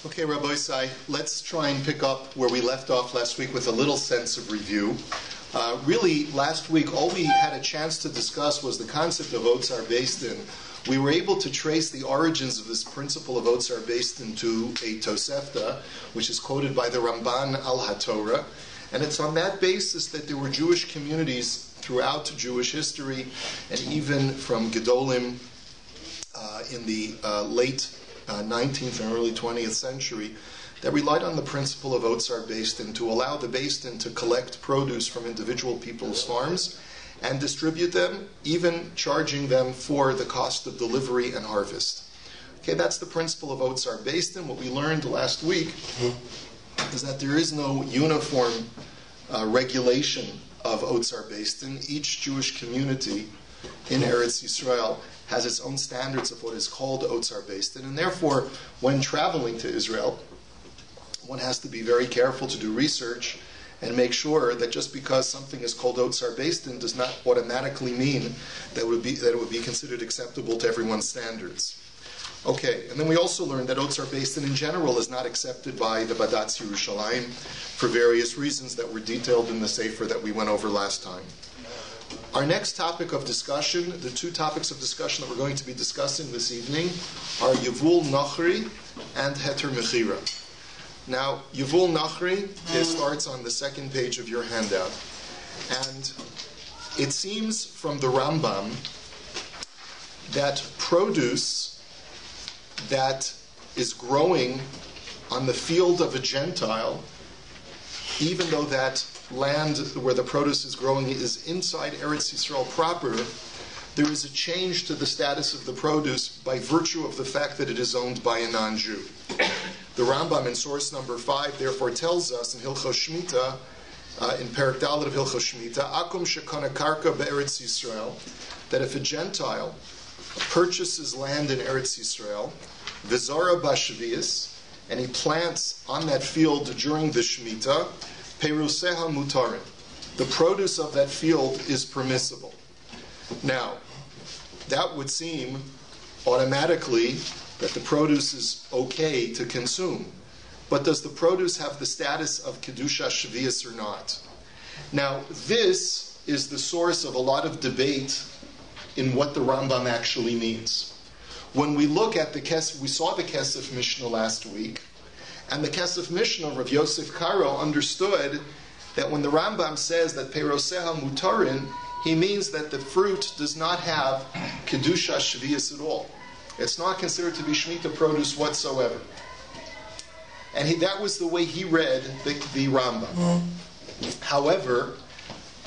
Okay, Rabbi, let's try and pick up where we left off last week with a little sense of review. Really, last week, all we had a chance to discuss was the concept of Otzar based in. We were able to trace the origins of this principle of Otzar based into a Tosefta, which is quoted by the Ramban al HaTorah. And it's on that basis that there were Jewish communities throughout Jewish history, and even from Gedolim in the late 19th and early 20th century, that relied on the principle of Otzar based in to allow the based in to collect produce from individual people's farms and distribute them, even charging them for the cost of delivery and harvest. Okay, that's the principle of Otzar based in. What we learned last week is that there is no uniform regulation of Otzar based in. Each Jewish community in Eretz Yisrael has its own standards of what is called Otzar based in, and therefore, when traveling to Israel, one has to be very careful to do research and make sure that just because something is called Otzar based in does not automatically mean that it would be considered acceptable to everyone's standards. Okay, and then we also learned that Otzar based in general is not accepted by the Badatz Yerushalayim for various reasons that were detailed in the Sefer that we went over last time. Our next topic of discussion, the two topics of discussion that we're going to be discussing this evening, are Yevul Nochri and Heter Mechira. Now, Yevul Nochri starts on the second page of your handout. And it seems from the Rambam that produce that is growing on the field of a Gentile, even though that land where the produce is growing is inside Eretz Yisrael proper, there is a change to the status of the produce by virtue of the fact that it is owned by a non-Jew. The Rambam in source number 5 therefore tells us in Hilchos Shemittah, in Perek Dalet of Hilchos Shemittah, Akum shekana karka be'Eretz Yisrael, that if a Gentile purchases land in Eretz Yisrael, v'zara b'shvius, and he plants on that field during the Shemitah, Peruseha mutarin, the produce of that field is permissible. Now, that would seem automatically that the produce is okay to consume. But does the produce have the status of Kedusha Shvius or not? Now, this is the source of a lot of debate in what the Rambam actually means. When we look at the Kesef, we saw the Kesef Mishnah last week, and the Kesef Mishnah, Rav Yosef Karo, understood that when the Rambam says that Peroseha Mutarin, he means that the fruit does not have Kedusha Shvius at all. It's not considered to be Shemitah produce whatsoever. And that was the way he read the Rambam. However,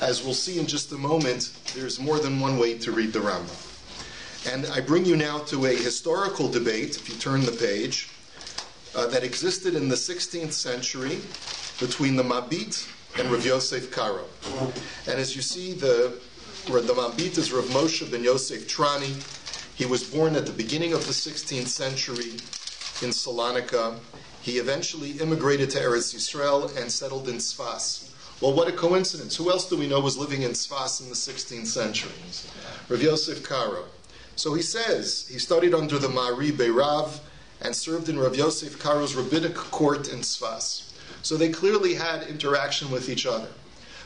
as we'll see in just a moment, there's more than one way to read the Rambam. And I bring you now to a historical debate, if you turn the page, that existed in the 16th century between the Mabit and Rav Yosef Karo. And as you see, the Mabit is Rav Moshe ben Yosef Trani. He was born at the beginning of the 16th century in Salonika. He eventually immigrated to Eretz Yisrael and settled in Tzfas. Well, what a coincidence. Who else do we know was living in Tzfas in the 16th century? Rav Yosef Karo. So he says, he studied under the Ma'ari Beirav and served in Rav Yosef Karo's rabbinic court in Tzfas. So they clearly had interaction with each other.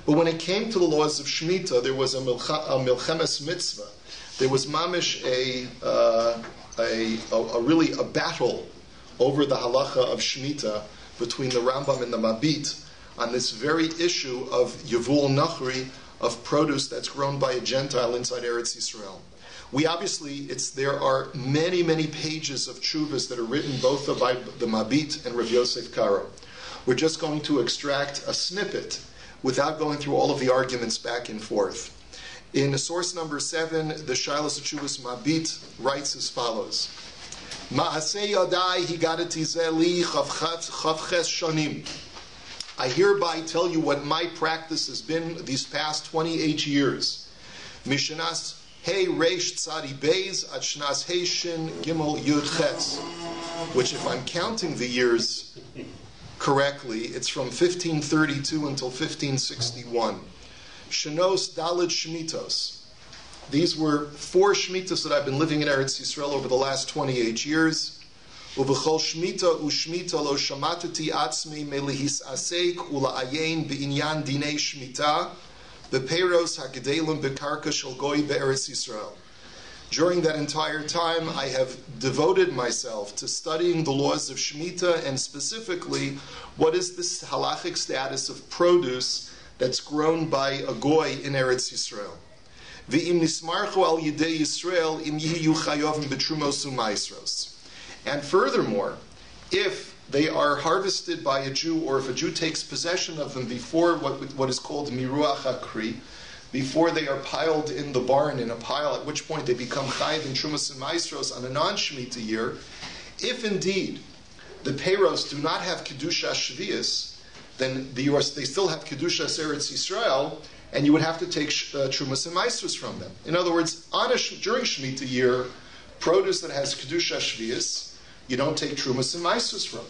But when it came to the laws of Shemitah, there was a milchemes mitzvah. There was mamish really a battle over the halacha of Shemitah between the Rambam and the Mabit on this very issue of Yevul Nochri, of produce that's grown by a Gentile inside Eretz Yisrael. We obviously, there are many, many pages of tshuvas that are written both by the Mabit and Rav Yosef Karo. We're just going to extract a snippet without going through all of the arguments back and forth. In source number 7, the Shilas Tshuvas Mabit writes as follows: Ma'aseh yadai higadati zeli chavches shanim. I hereby tell you what my practice has been these past 28 years. Mishanas Hey Reish Tzadi Bais at Shnas Hey Shin Gimel Yud Ches, which, if I'm counting the years correctly, it's from 1532 until 1561. Shenos Daled Shemitos. These were 4 Shemitahs that I've been living in Eretz Yisrael over the last 28 years. Uv'chol shmita u'shmita lo shamatati atzmi melihisasek ula'ayin b'inyan dinei shmita b'peiros ha'gedelim b'karka shel goy be'eretz Yisrael. During that entire time, I have devoted myself to studying the laws of Shemitah, and specifically, what is the halachic status of produce that's grown by a goy in Eretz Yisrael. V'im nismarchu al yidei Yisrael im yihiyu chayovim b'trumos u'maisros. And furthermore, if they are harvested by a Jew, or if a Jew takes possession of them before what is called miruach hakri, before they are piled in the barn in a pile, at which point they become chayiv in trumas and maestros on a non-Shemitah year, if indeed the peiros do not have kedusha shvius, then they still have kedusha eretz Yisrael, and you would have to take trumas and maestros from them. In other words, during Shemitah year, produce that has kedusha shvius, you don't take trumas and maestros from.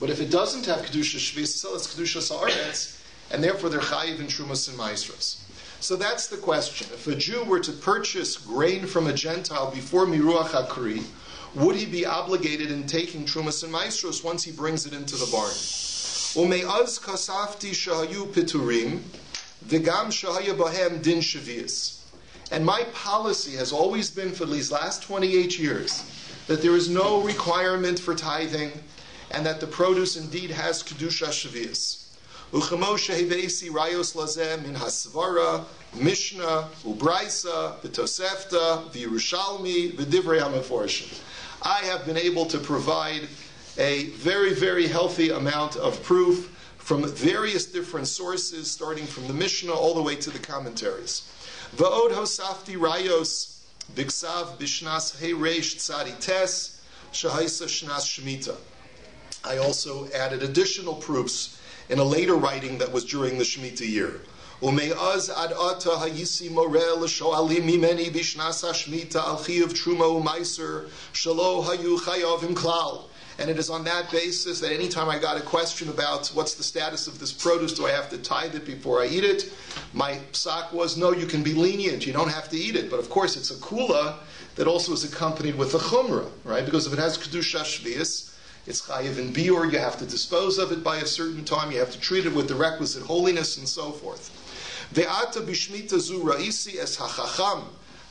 But if it doesn't have kedusha shvius, still it's kedusha sa'aretz, and therefore they're chayiv in trumas and maestros. So that's the question. If a Jew were to purchase grain from a Gentile before Miruach HaKri, would he be obligated in taking Trumas and Maestros once he brings it into the barn? Ume'az kasafti shahayu piturim, v'gam shahaya bahem din shavias. And my policy has always been for these last 28 years that there is no requirement for tithing, and that the produce indeed has kedusha shavias. Uchemo shehevesi rayos lazeh min hasvara, Mishnah, Ubraisa, V'Tosefta, V'Yerushalmi, V'Divrei HaMeforshim. I have been able to provide a very, very healthy amount of proof from various different sources, starting from the Mishnah all the way to the commentaries. V'od hosafti rayos b'ksav b'shnas heireish tzadi tes shahaisa shnas shemitah. I also added additional proofs in a later writing that was during the Shemitah year. Ume'az ad ata hayisi morel sho'alim mimeni b'shnas hashmita al chiyuv truma u'maiser shelo hayu chayavim klal. And it is on that basis that anytime I got a question about what's the status of this produce, do I have to tithe it before I eat it, my psak was, no, you can be lenient, you don't have to eat it. But of course it's a kula that also is accompanied with a chumrah, right? Because if it has kedusha shvius, it's chayiv in biur, you have to dispose of it by a certain time, you have to treat it with the requisite holiness and so forth. Ve'ata b'shmita zu ra'isi es hachacham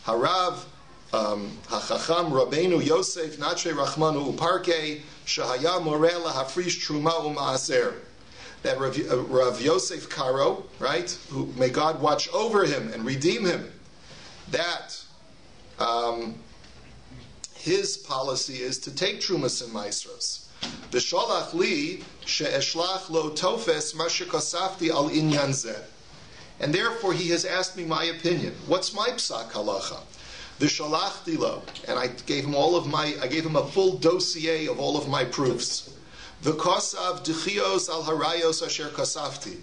harav hachacham Rabbeinu Yosef Natshe Rachmanu Uparke Shahaya Morela Hafrish Truma Umaaser. That Rav Yosef Karo, right, who may God watch over him and redeem him, that his policy is to take Trumas and Maestros. V'sholach li she'eshlach lo tofes ma shekasafti al inyan zeh. And therefore he has asked me my opinion. What's my psak halacha? V'sholachti lo, and I gave him a full dossier of all of my proofs. V'kosav d'chios al harayos asher kasafti,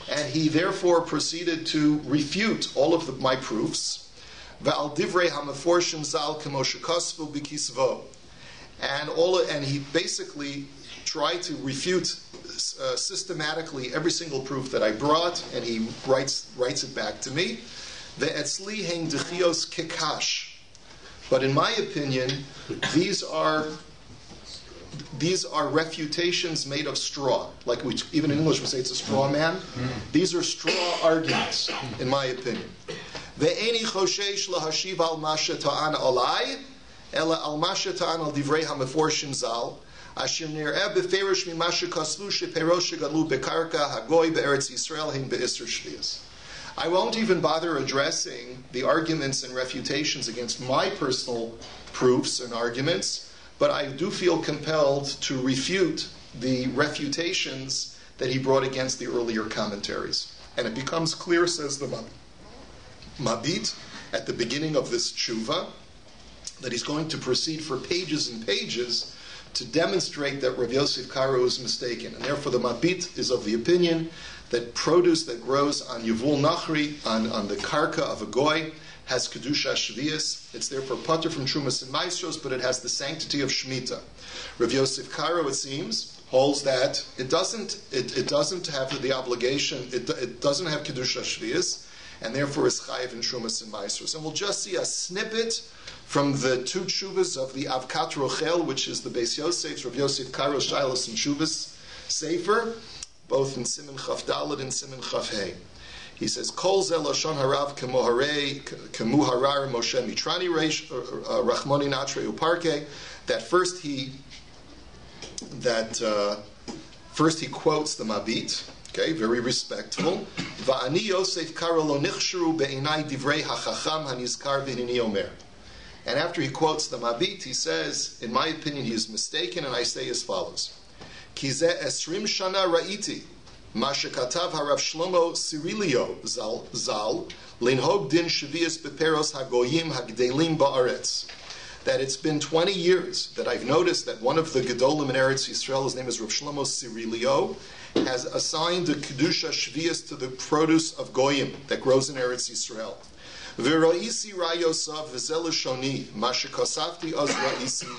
and he therefore proceeded to refute all of my proofs. V'al divrei hamaforshim zal kemo shekasvu b'kisvo, and he basically tried to refute systematically every single proof that I brought, and he writes it back to me. Ve'etzli hein d'chios kekash. But in my opinion, these are refutations made of straw. Like even in English we say it's a straw man. These are straw arguments, in my opinion. Ve'eni choshesh lahashiv al masha ta'an alai, ela al masha ta'an al divrei hameforshim zal, asher nir'eh beferish mimasha kasvu sheperosh shegadlu bekarka hagoy be'eretz Yisrael hein be'isr shvius. I won't even bother addressing the arguments and refutations against my personal proofs and arguments, but I do feel compelled to refute the refutations that he brought against the earlier commentaries. And it becomes clear, says the BAYT, at the beginning of this tshuva, that he's going to proceed for pages and pages to demonstrate that Rav Yosef Karo is mistaken. And therefore the BAYT is of the opinion that produce that grows on Yevul Nochri, on the karka of a goy, has kedusha shvius. It's therefore pater from trumas and maestros, but it has the sanctity of Shemitah. Rav Yosef Karo, it seems, holds that it doesn't have the obligation. It doesn't have kedusha shvius, and therefore is chayiv in Trumas and Maasros. And we'll just see a snippet from the two tshuvas of the Avkat Rochel, which is the Beis Yosef's, Rav Yosef Karo Shilos and Tshuvas Sefer, both in Siman Chaf Daled and Siman Chaf Hey. He says, Kol zel lashon harav kemuharar Moshe Mitrani reish Rachmoni Natre Uparke. That first he quotes the Mabit. Okay, very respectful. Va'ani Yosef Karo lo nichshuru be'inai divrei hachacham hanizkar v'hinini omer. And after he quotes the Mabit, he says, in my opinion, he is mistaken, and I say as follows: Ki ze esrim shana ra'iti. Mashakatav harav Shlomo Sirilio zal linhog din shvius beperos hagoyim hagdelim ba'aretz. That it's been 20 years that I've noticed that one of the Gedolim in Eretz Yisrael, his name is Rav Shlomo Sirilio, has assigned the kedusha shvius to the produce of goyim that grows in Eretz Yisrael. V'ro'isi rayosav v'zelashoni mashakosafti az ra'isi.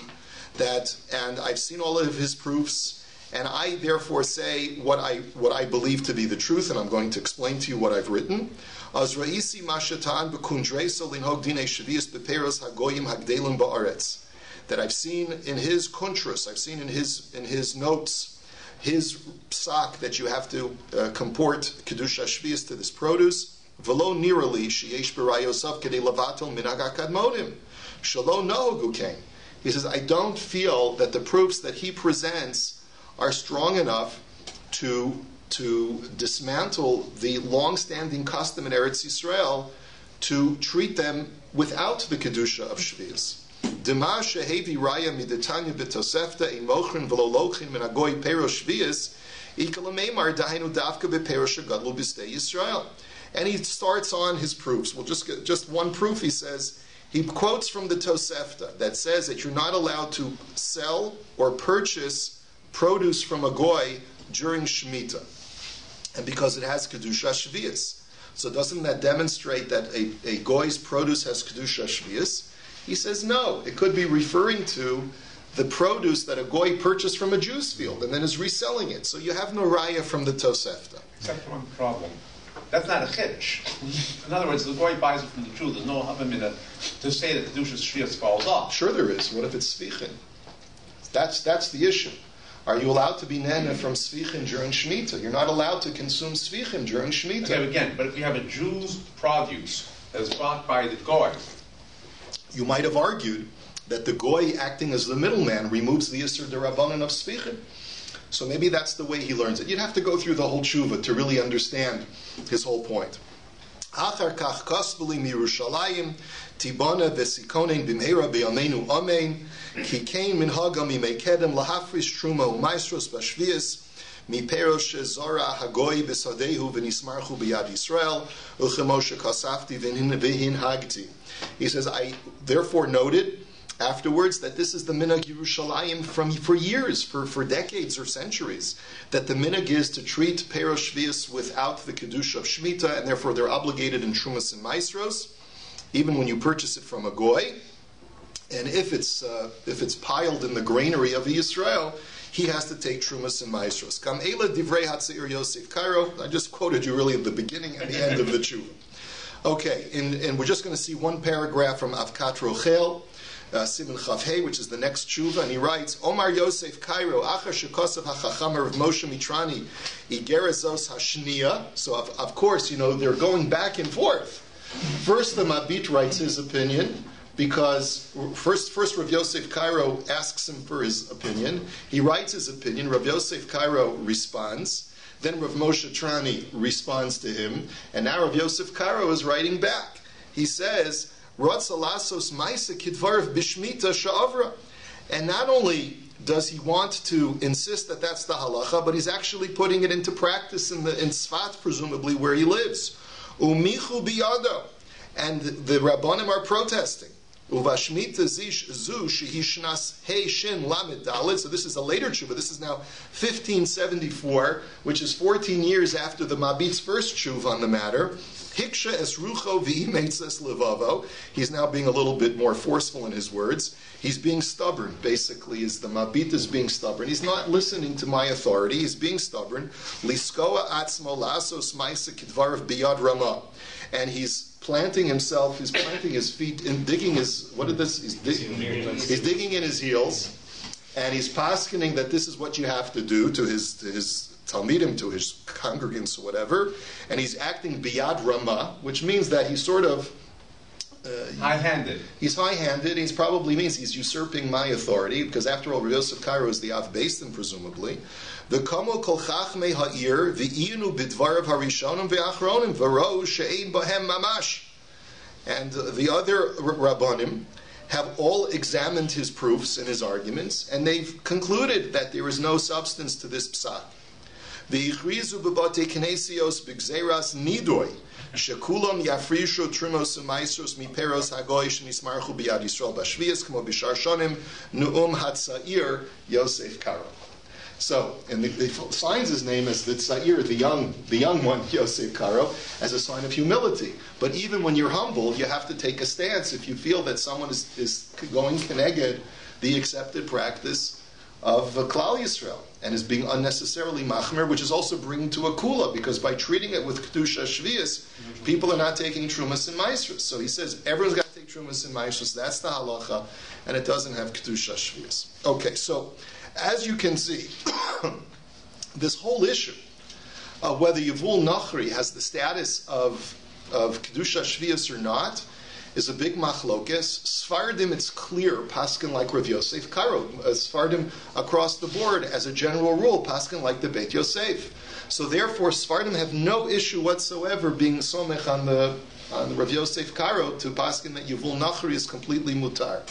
That, and I've seen all of his proofs. And I therefore say what I believe to be the truth, and I'm going to explain to you what I've written. Azraisi mashatan b'kundreso linhog dinei shvius beperos hagoyim hagdelim ba'aretz. That I've seen in his kuntras, I've seen in his notes, his psak, that you have to comport kedusha shvius to this produce. V'lo nirali sheyesh b'rayosav kedei lavatel minhag hakadmodim shelo nohogu kain. He says, I don't feel that the proofs that he presents are strong enough to dismantle the long-standing custom in Eretz Yisrael to treat them without the kedusha of shvius. Dema shehevi raya midetanya b'tosefta in mochrin v'lo lochin min hagoy perosh shvius ikalameimar dahainu davka b'perosh hagadlu b'stei Yisrael. And he starts on his proofs. We'll just get just one proof. He says, he quotes from the Tosefta that says that you're not allowed to sell or purchase produce from a goy during Shemitah, and because it has kedusha shvius. So doesn't that demonstrate that a goy's produce has kedusha shvius? He says no. It could be referring to the produce that a goy purchased from a Jew's field and then is reselling it. So you have no raya from the Tosefta. Except one problem. That's not a chiddush. In other words, the goy buys it from the Jew. There's no havamina to say that kedusha shvius falls off. Sure there is. What if it's svichin? That's the issue. Are you allowed to be nene from Svichim during Shemitah? You're not allowed to consume Svichim during Shemitah. Okay, again, but if you have a Jew's produce that is bought by the goy, you might have argued that the goy, acting as the middleman, removes the Yisur D'Rabbanan of Svichim. So maybe that's the way he learns it. You'd have to go through the whole tshuva to really understand his whole point. Achar kach kosbeli mirushalayim tibana vesikonen b'mheira b'yameinu amein ki kain minhaga mimekedem lahafris truma u'maestros b'shvius miperosh zora hagoy b'sadehu v'nismarchu b'yad Yisrael u'chemoshe kasafti v'hin hagti. He says, I therefore noted afterwards that this is the minhag Yerushalayim for years, for decades or centuries, that the minhag is to treat perosh shvius without the kedusha of Shemitah, and therefore they're obligated in trumas and maestros, even when you purchase it from a goy. And if it's piled in the granary of Yisrael, he has to take trumas and maestros. Kam eila divrei hatzeir Yosef Cairo. I just quoted you really at the beginning and the end of the tshuva. Okay, and we're just going to see one paragraph from Avkat Rochel, Siman Chaf Hey, which is the next tshuva, and he writes, Omar Yosef Cairo, Achar Shekosav HaChacham of Moshe Mitrani, Igerezos HaShniya. So, of course, they're going back and forth. First, the Mabit writes his opinion, because first Rav Yosef Cairo asks him for his opinion. He writes his opinion. Rav Yosef Cairo responds. Then Rav Moshe Trani responds to him. And now Rav Yosef Cairo is writing back. He says, and not only does he want to insist that that's the halacha, but he's actually putting it into practice in Sfat, presumably, where he lives. Umichu biyado. And the Rabbanim are protesting. Uvashmita zish zu shehishnas hey shin lamed dalet. So this is a later tshuva. This is now 1574, which is 14 years after the Mabit's first tshuva on the matter. Hiksha es rucho v'imetz es levavo. He's now being a little bit more forceful in his words. He's being stubborn, basically, is the Mabit is being stubborn. He's not listening to my authority. He's being stubborn. Liskoa atzmo lasos maisa kidvarav biyad rama. And he's planting himself, he's planting his feet and digging his, he's digging in his heels, and he's paskening that this is what you have to do to his Talmidim, to his congregants or whatever, and he's acting biyad rama, which means that he's sort of high-handed. He's high-handed. He probably means he's usurping my authority, because after all, Rabbi Yosef Cairo is the Av Basin, presumably. The Kamo Kol Chachmei Ha'ir V'Iyinu B'Dvarav Harishonim V'Achronim V'Ro She'ein Bahem Mamash. And the other Rabbanim have all examined his proofs and his arguments, and they've concluded that there is no substance to this psak. V'Yichrizu B'Batei Knesios B'Gzeras Nidoi Shekulam Yafrishu Trimos U'Maisros Miperos Hagoy Shenismarchu B'Yad Yisrael B'Shviyas Kmo B'Shar Shonim Nu'um Hatzair Yosef Karo. So, and he signs his name as the Tzair, the young one, Yosef Karo, as a sign of humility. But even when you're humble, you have to take a stance if you feel that someone is going keneged the accepted practice of Klal Yisrael and is being unnecessarily machmer, which is also bringing to a kula, because by treating it with kedusha shvius, people are not taking trumas and maasros. So he says everyone's got to take trumas and maasros. That's the halacha, and it doesn't have kedusha shvius. Okay, so as you can see, this whole issue of whether Yevul Nochri has the status of kedusha shvius or not is a big machlokes. Sfardim, it's clear, paskin like Rav Yosef Karo. Sfardim across the board, as a general rule, paskin like the Beit Yosef. So therefore, Sfardim have no issue whatsoever being somech on the Rav Yosef Karo to paskin that Yevul Nochri is completely mutar.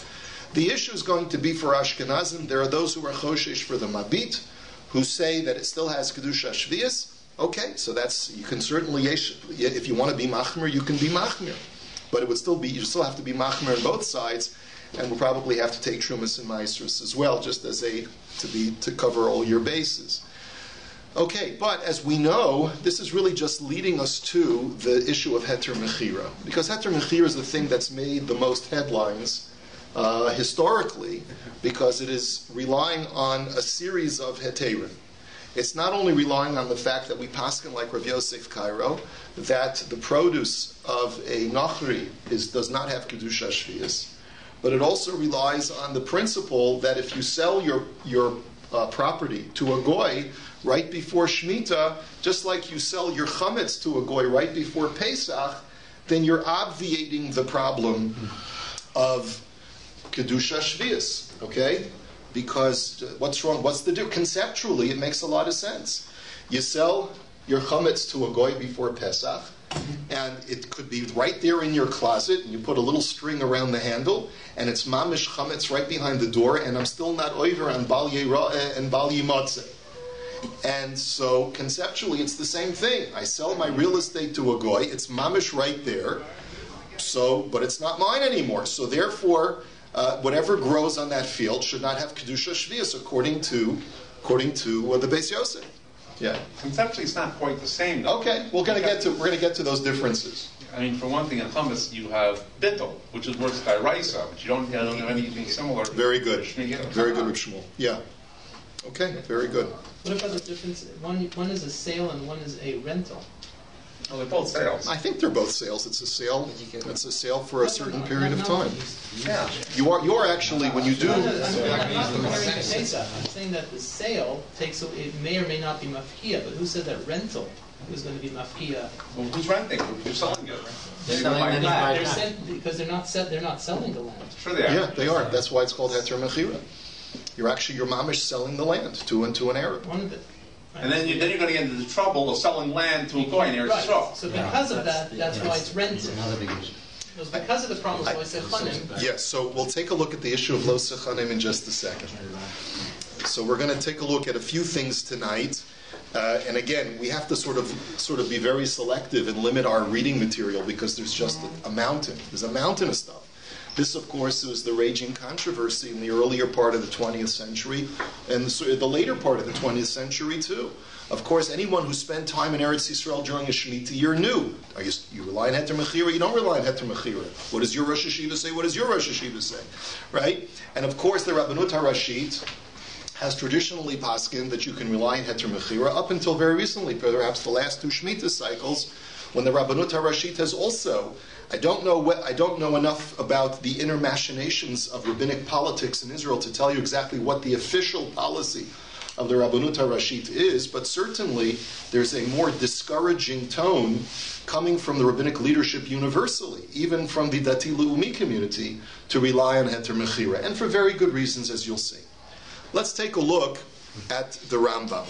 The issue is going to be for Ashkenazim. There are those who are choshesh for the Mabit, who say that it still has kedusha shvius. Okay, so that's, you can certainly, if you want to be machmir, you can be machmir. But it would still be, you still have to be machmer on both sides, and we'll probably have to take trumas and maasros as well, just as to cover all your bases. Okay, but as we know, this is really just leading us to the issue of Heter Mechira, because Heter Mechira is the thing that's made the most headlines historically, because it is relying on a series of heterim. It's not only relying on the fact that we paskin like Rav Yosef Cairo, that the produce of a Nochri does not have kedusha shvius, but it also relies on the principle that if you sell your property to a goy right before Shemitah, just like you sell your chametz to a goy right before Pesach, then you're obviating the problem of kedusha shvius. Okay. Because what's wrong? What's the difference? Conceptually, it makes a lot of sense. You sell your chametz to a goy before Pesach, and it could be right there in your closet, and you put a little string around the handle, and it's mamish chametz right behind the door, and I'm still not over on bal yirah and bal yimatzeh. And so conceptually, it's the same thing. I sell my real estate to a goy; it's mamish right there. So, but it's not mine anymore. So therefore, whatever grows on that field should not have kedusha shvius, according to the Beis Yosef. Yeah. Conceptually, it's not quite the same, though. Okay, we're going to get to those differences. I mean, for one thing, in chametz you have bittul, which is works by raisa, but you don't have anything similar. Very good. Very good, Reb Shmuel. Yeah. Okay. Very good. What about the difference? One is a sale and one is a rental. Well, they're both sales. I think they're both sales. It's a sale. It's a sale for a certain period of time. Yeah. You are actually, when you do. I'm not comparing to Pesach. I'm saying that the sale it may or may not be mafkia, but who said that rental is going to be mafkia? Well, who's renting? Who's selling it? Because they're not selling the land. Sure they are. Yeah, they are. That's why it's called Heter Mechira. You're mamish selling the land to an Arab. And then you're going to get into the trouble of selling land to a goy near right. Yisrael. So because of that, that's why it's rented. It was because of the problem of Lo Sechanim. Yes, so we'll take a look at the issue of Lo Sechanim in just a second. So we're going to take a look at a few things tonight. And again, we have to sort of be very selective and limit our reading material, because there's just a mountain. There's a mountain of stuff. This, of course, was the raging controversy in the earlier part of the 20th century and the later part of the 20th century, too. Of course, anyone who spent time in Eretz Yisrael during a Shemitah year knew. You rely on Heter Mechira, you don't rely on Heter Mechira. What does your Rosh Hashiva say? What does your Rosh Hashiva say? Right? And of course, the Rabbanut HaRashit has traditionally paskin that you can rely on Heter Mechira up until very recently, perhaps the last 2 Shemitah cycles, when the Rabbanut HaRashit has also, I don't know enough about the inner machinations of rabbinic politics in Israel to tell you exactly what the official policy of the Rabbanut HaRashit is, but certainly there's a more discouraging tone coming from the rabbinic leadership universally, even from the Dati Leumi community, to rely on Heter Mechira, and for very good reasons, as you'll see. Let's take a look at the Rambam.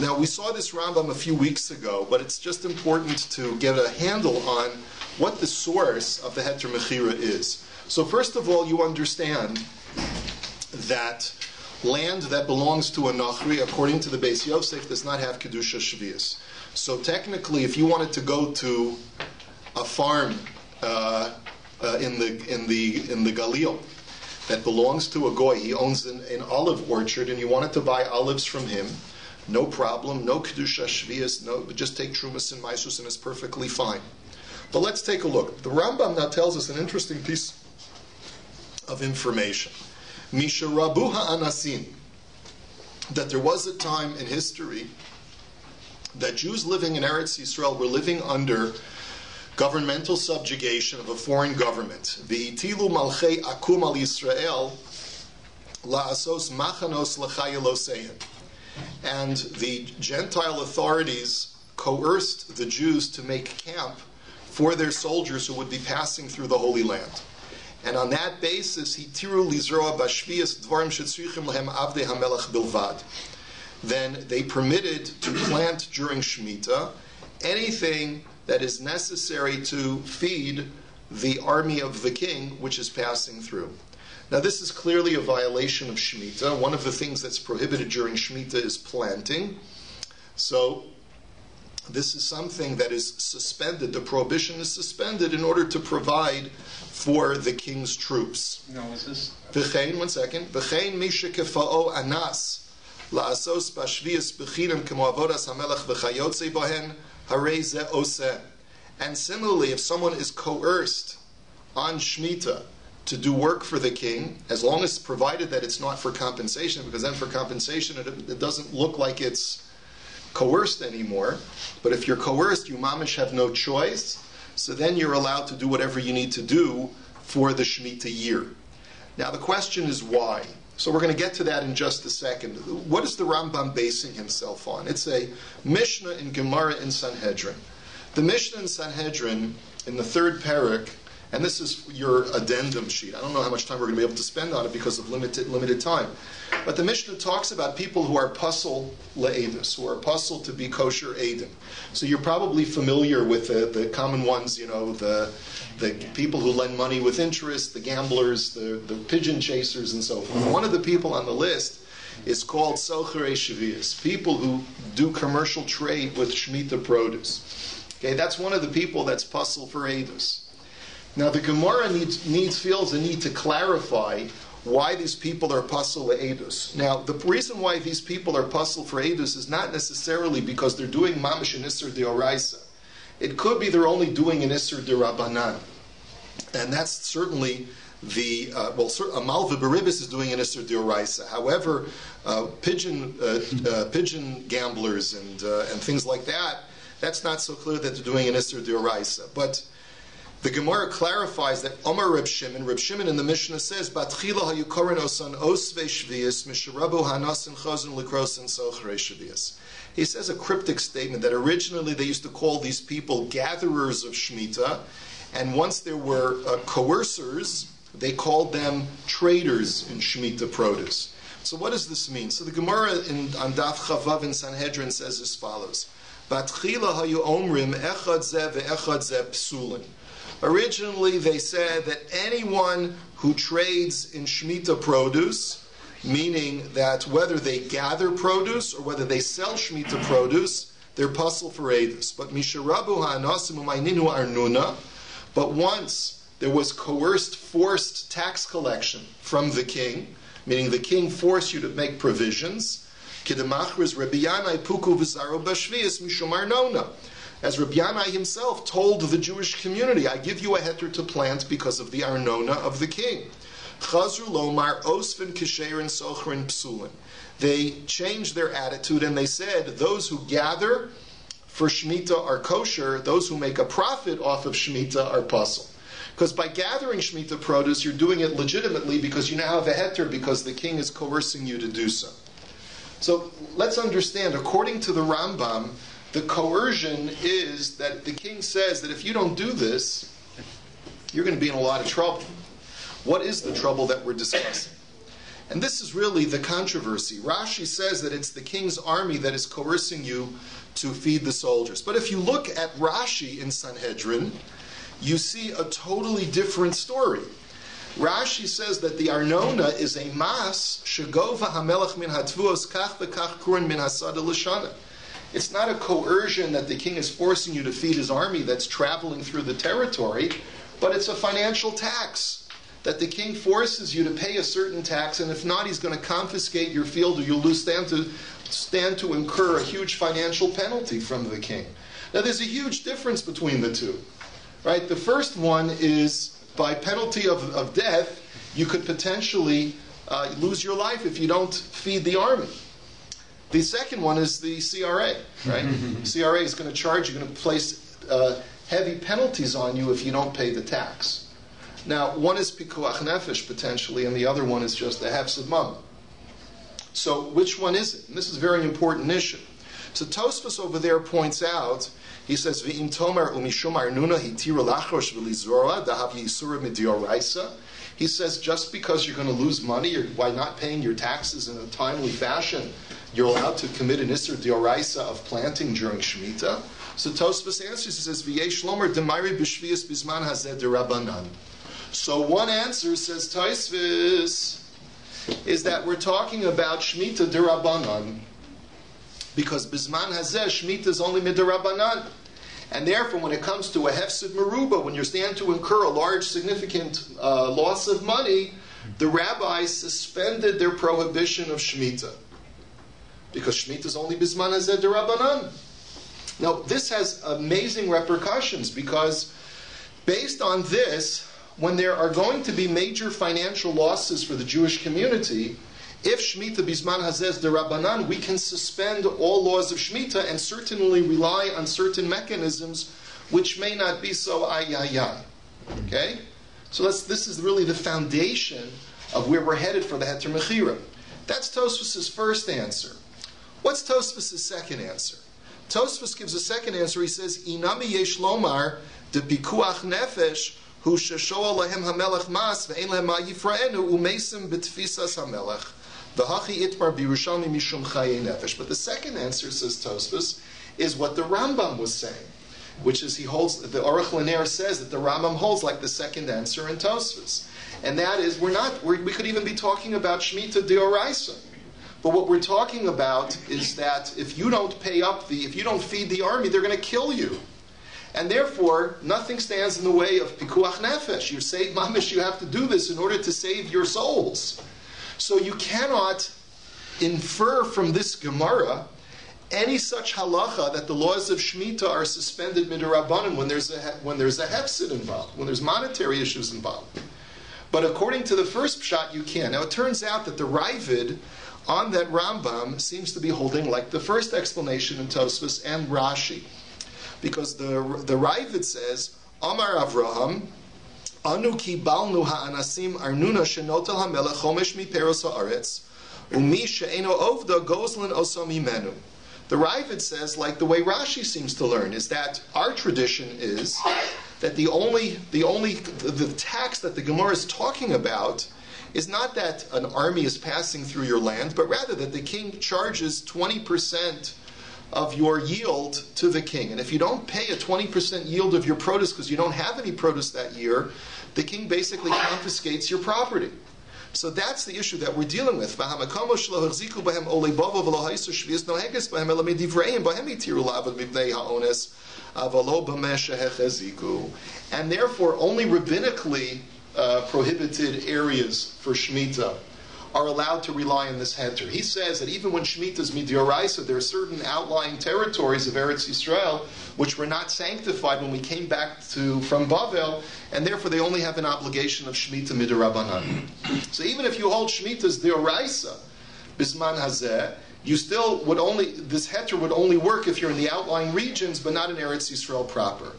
Now, we saw this Rambam a few weeks ago, but it's just important to get a handle on what the source of the Heter Mechira is. So first of all, you understand that land that belongs to a Nochri, according to the Bais Yosef, does not have Kedusha Shvius. So technically, if you wanted to go to a farm in the Galil that belongs to a goy, he owns an olive orchard, and you wanted to buy olives from him, no problem, no Kedusha Shvius, just take Trumas and Maisus, and it's perfectly fine. But let's take a look. The Rambam now tells us an interesting piece of information. Misha Rabu Ha'anasin, that there was a time in history that Jews living in Eretz Yisrael were living under governmental subjugation of a foreign government. V'itilu malchei akum al Yisrael la'asos machanos l'chayelosein. And the Gentile authorities coerced the Jews to make camp for their soldiers who would be passing through the Holy Land. And on that basis, hitiru lizroa bashvias dvarim shetzrichim lehem avdei hamelech bilvad. Then they permitted to plant during Shemitah anything that is necessary to feed the army of the king, which is passing through. Now, this is clearly a violation of Shemitah. One of the things that's prohibited during Shemitah is planting. So this is something that is suspended. The prohibition is suspended in order to provide for the king's troops. No, is this? V'chein, one second. V'chein misha kefa'o anas la'asos bashvias b'chinam k'mo avodas hamelech v'chayotze bohen harei ze oseh. And similarly, if someone is coerced on Shemitah to do work for the king, as long as provided that it's not for compensation, because then for compensation it doesn't look like it's coerced anymore. But if you're coerced, you mamish have no choice, so then you're allowed to do whatever you need to do for the Shemitah year. Now the question is why. So we're going to get to that in just a second. What is the Rambam basing himself on? It's a Mishnah in Gemara in Sanhedrin. The Mishnah in Sanhedrin, in the 3rd parak, and this is your addendum sheet. I don't know how much time we're going to be able to spend on it because of limited time. But the Mishnah talks about people who are pasul le'edus, who are pasul to be kosher edim. So you're probably familiar with the common ones, the people who lend money with interest, the gamblers, the pigeon chasers, and so forth. One of the people on the list is called socherei shvius, people who do commercial trade with Shemitah produce. Okay, that's one of the people that's pasul for edus. Now, the Gemara feels the need to clarify why these people are pasul le'edus. Now, the reason why these people are pasul for edus is not necessarily because they're doing mamish and isser deoraisa. It could be they're only doing an isser derabanan, and that's certainly the amal v'beribis is doing an isser deoraisa. However, pigeon gamblers and things like that, that's not so clear that they're doing an isser deoraisa, but the Gemara clarifies that Omar Reb Shimon in the Mishnah says, Batchila hayukorin osan osvei shvius, misharabu hanasin chosin likrosin sochrei shvius. He says a cryptic statement that originally they used to call these people gatherers of Shemitah, and once there were coercers, they called them traders in Shemitah produce. So what does this mean? So the Gemara on Daf Chavav in Sanhedrin says as follows, Batchila hayu omrim echad zeh ve'echad zeh psulin. Originally, they said that anyone who trades in Shemitah produce, meaning that whether they gather produce or whether they sell Shemitah produce, they're pasul for edus. But misharabu ha'anasim u'mayninu arnuna. But once there was coerced, forced tax collection from the king, meaning the king forced you to make provisions. As Rabbi Yanai himself told the Jewish community, I give you a heter to plant because of the arnona of the king. They changed their attitude and they said, those who gather for Shemitah are kosher, those who make a profit off of Shemitah are puzzle. Because by gathering Shemitah produce, you're doing it legitimately because you now have a heter because the king is coercing you to do so. So let's understand, according to the Rambam, the coercion is that the king says that if you don't do this, you're going to be in a lot of trouble. What is the trouble that we're discussing? And this is really the controversy. Rashi says that it's the king's army that is coercing you to feed the soldiers. But if you look at Rashi in Sanhedrin, you see a totally different story. Rashi says that the arnona is a mas shegova hamelech min hatvuos kach v'kach kurin min hasada l'shana. It's not a coercion that the king is forcing you to feed his army that's traveling through the territory, but it's a financial tax that the king forces you to pay a certain tax, and if not, he's going to confiscate your field, or you'll stand to incur a huge financial penalty from the king. Now, there's a huge difference between the two, right? The first one is by penalty of death, you could potentially lose your life if you don't feed the army. The second one is the CRA, right? CRA is going to charge, you're going to place heavy penalties on you if you don't pay the tax. Now, one is pikuach nefesh potentially, and the other one is just the hefsed mama. So, which one is it? And this is a very important issue. So, Tosfos over there points out, he says, "V'im tomer umishum arnuna hitira lachrosh v'lizora dahav yisura midioraisa." He says, just because you're going to lose money by not paying your taxes in a timely fashion, you're allowed to commit an isur dioraisa of planting during Shemitah. So, Tosfos answers, he says, "V'yesh lomer demari b'shvius bizman hazeh derabanan." So one answer, says Tosfos, is that we're talking about Shemitah derabanan, because Bisman Hazeh, Shemitah is only miderabanan. And therefore, when it comes to a hefsid meruba, when you stand to incur a large, significant loss of money, the rabbis suspended their prohibition of Shemitah, because Shemitah is only Bisman Hazeh derabanan. Now, this has amazing repercussions, because based on this, when there are going to be major financial losses for the Jewish community, if Shemitah Bisman Hazeh derabanan, we can suspend all laws of Shemitah and certainly rely on certain mechanisms which may not be so ayayay. Okay? So this is really the foundation of where we're headed for the Heter Mechira. That's Tosfos' first answer. What's Tosfos' second answer? Tosfos gives a second answer. He says, Inami yesh lomar de pikuach nefesh hu sheshoa lahem hamelech mas ve'en lehem ma yifra'enu umesim betfisas hamelech v'hachi itmar b'Yerushalmi mishum chaye nefesh. But the second answer, says Tosfos, is what the Rambam was saying, which is he holds, the Aruch LaNer says that the Rambam holds like the second answer in Tosfos. And that is, we could even be talking about Shemitah D'Oraisa. But what we're talking about is that if you don't if you don't feed the army, they're going to kill you. And therefore, nothing stands in the way of pikuach nefesh. You say, mamish, you have to do this in order to save your souls. So you cannot infer from this Gemara any such halacha that the laws of Shemitah are suspended midirabanan when there's a hefsid involved, when there's monetary issues involved. But according to the first pshat, you can. Now it turns out that the Ravid on that Rambam seems to be holding like the first explanation in Tosfos and Rashi. Because the Ravid says, Amar Avraham, Anu kibalnu ha'anasim arnuna shenotel hamelech chomesh mi peros ha'aretz, umi she'eno ovda gozlin osam imenu. The Ravid says, like the way Rashi seems to learn, is that our tradition is that the tax that the Gemara is talking about is not that an army is passing through your land, but rather that the king charges 20% of your yield to the king. And if you don't pay a 20% yield of your produce because you don't have any produce that year, the king basically confiscates your property. So that's the issue that we're dealing with. And therefore, only rabbinically prohibited areas for Shemitah are allowed to rely on this Heter. He says that even when Shemitah is midioraisa, there are certain outlying territories of Eretz Yisrael which were not sanctified when we came back from Bavel, and therefore they only have an obligation of Shemitah midorabanan. So even if you hold Shemitah's dioraisa, bisman hazeh, you still would only, this Heter would only work if you're in the outlying regions, but not in Eretz Yisrael proper.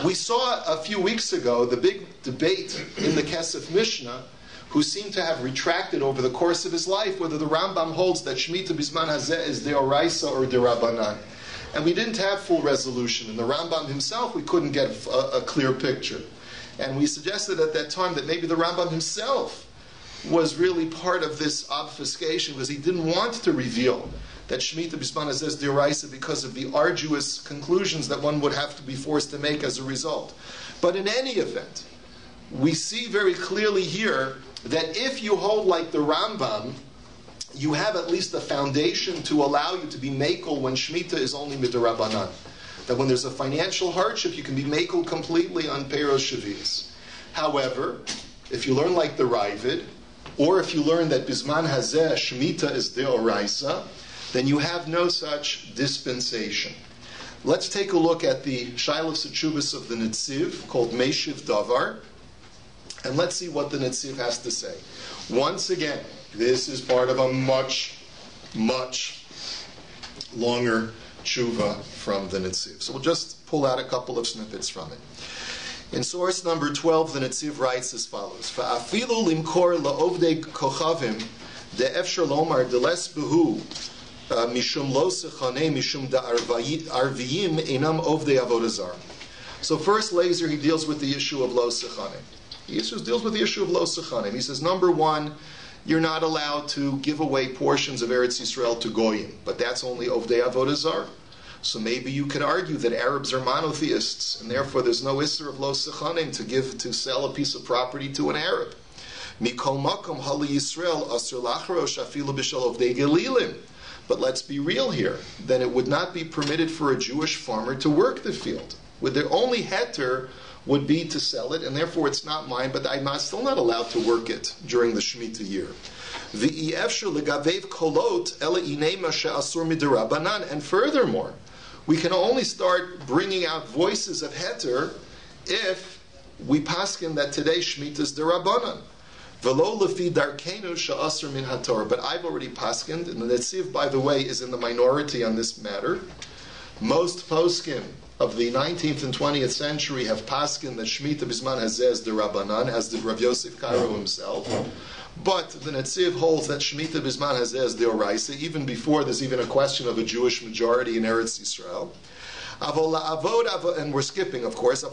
We saw a few weeks ago the big debate in the Kesef Mishnah, who seemed to have retracted over the course of his life whether the Rambam holds that Shemitah bisman hazeh is deoraisa or derabanan. And we didn't have full resolution. And the Rambam himself, we couldn't get a clear picture. And we suggested at that time that maybe the Rambam himself was really part of this obfuscation because he didn't want to reveal that Shemitah bisman hazeh is deoraisa because of the arduous conclusions that one would have to be forced to make as a result. But in any event, we see very clearly here that if you hold like the Rambam, you have at least a foundation to allow you to be makel when Shemitah is only midorabanan. That when there's a financial hardship, you can be makel completely on Peiros Shavios. However, if you learn like the Ravid, or if you learn that bisman hazeh Shemitah is deoraisa, then you have no such dispensation. Let's take a look at the Shailas Tshuvos of the Netziv, called Meshiv Davar, and let's see what the Netziv has to say. Once again, this is part of a much, much longer tshuva from the Netziv. So we'll just pull out a couple of snippets from it. In source number 12, the Netziv writes as follows: Va'afilu limkor la'ovdei kochavim de'efshar lomar deles behu mishum lo sechanei mishum da'arviyim einam ovdei avodah zara. So first, Lazer, he deals with the issue of lo sechanei. He deals with the issue of lo sechanim. He says, number one, you're not allowed to give away portions of Eretz Yisrael to Goyim, but that's only Ovdei Avodah Zarah. So maybe you could argue that Arabs are monotheists, and therefore there's no isser of lo sechanim to sell a piece of property to an Arab. Mikol makom hali Yisrael asur lacharosh afilu b'shel Ovdei Gelilim. But let's be real here. Then it would not be permitted for a Jewish farmer to work the field. With the only heter would be to sell it, and therefore it's not mine, but I'm still not allowed to work it during the Shemitah year. And furthermore, we can only start bringing out voices of Heter if we paskin that today Shemitah is derabanan. But I've already paskined, and the Netziv, by the way, is in the minority on this matter. Most poskim of the 19th and 20th century have paskin that Shemitah bisman hazeh is derabanan, as did Rav Yosef Karo himself. But the Netziv holds that Shemitah bisman hazeh is deoraisa, even before there's even a question of a Jewish majority in Eretz Yisrael. And we're skipping, of course. He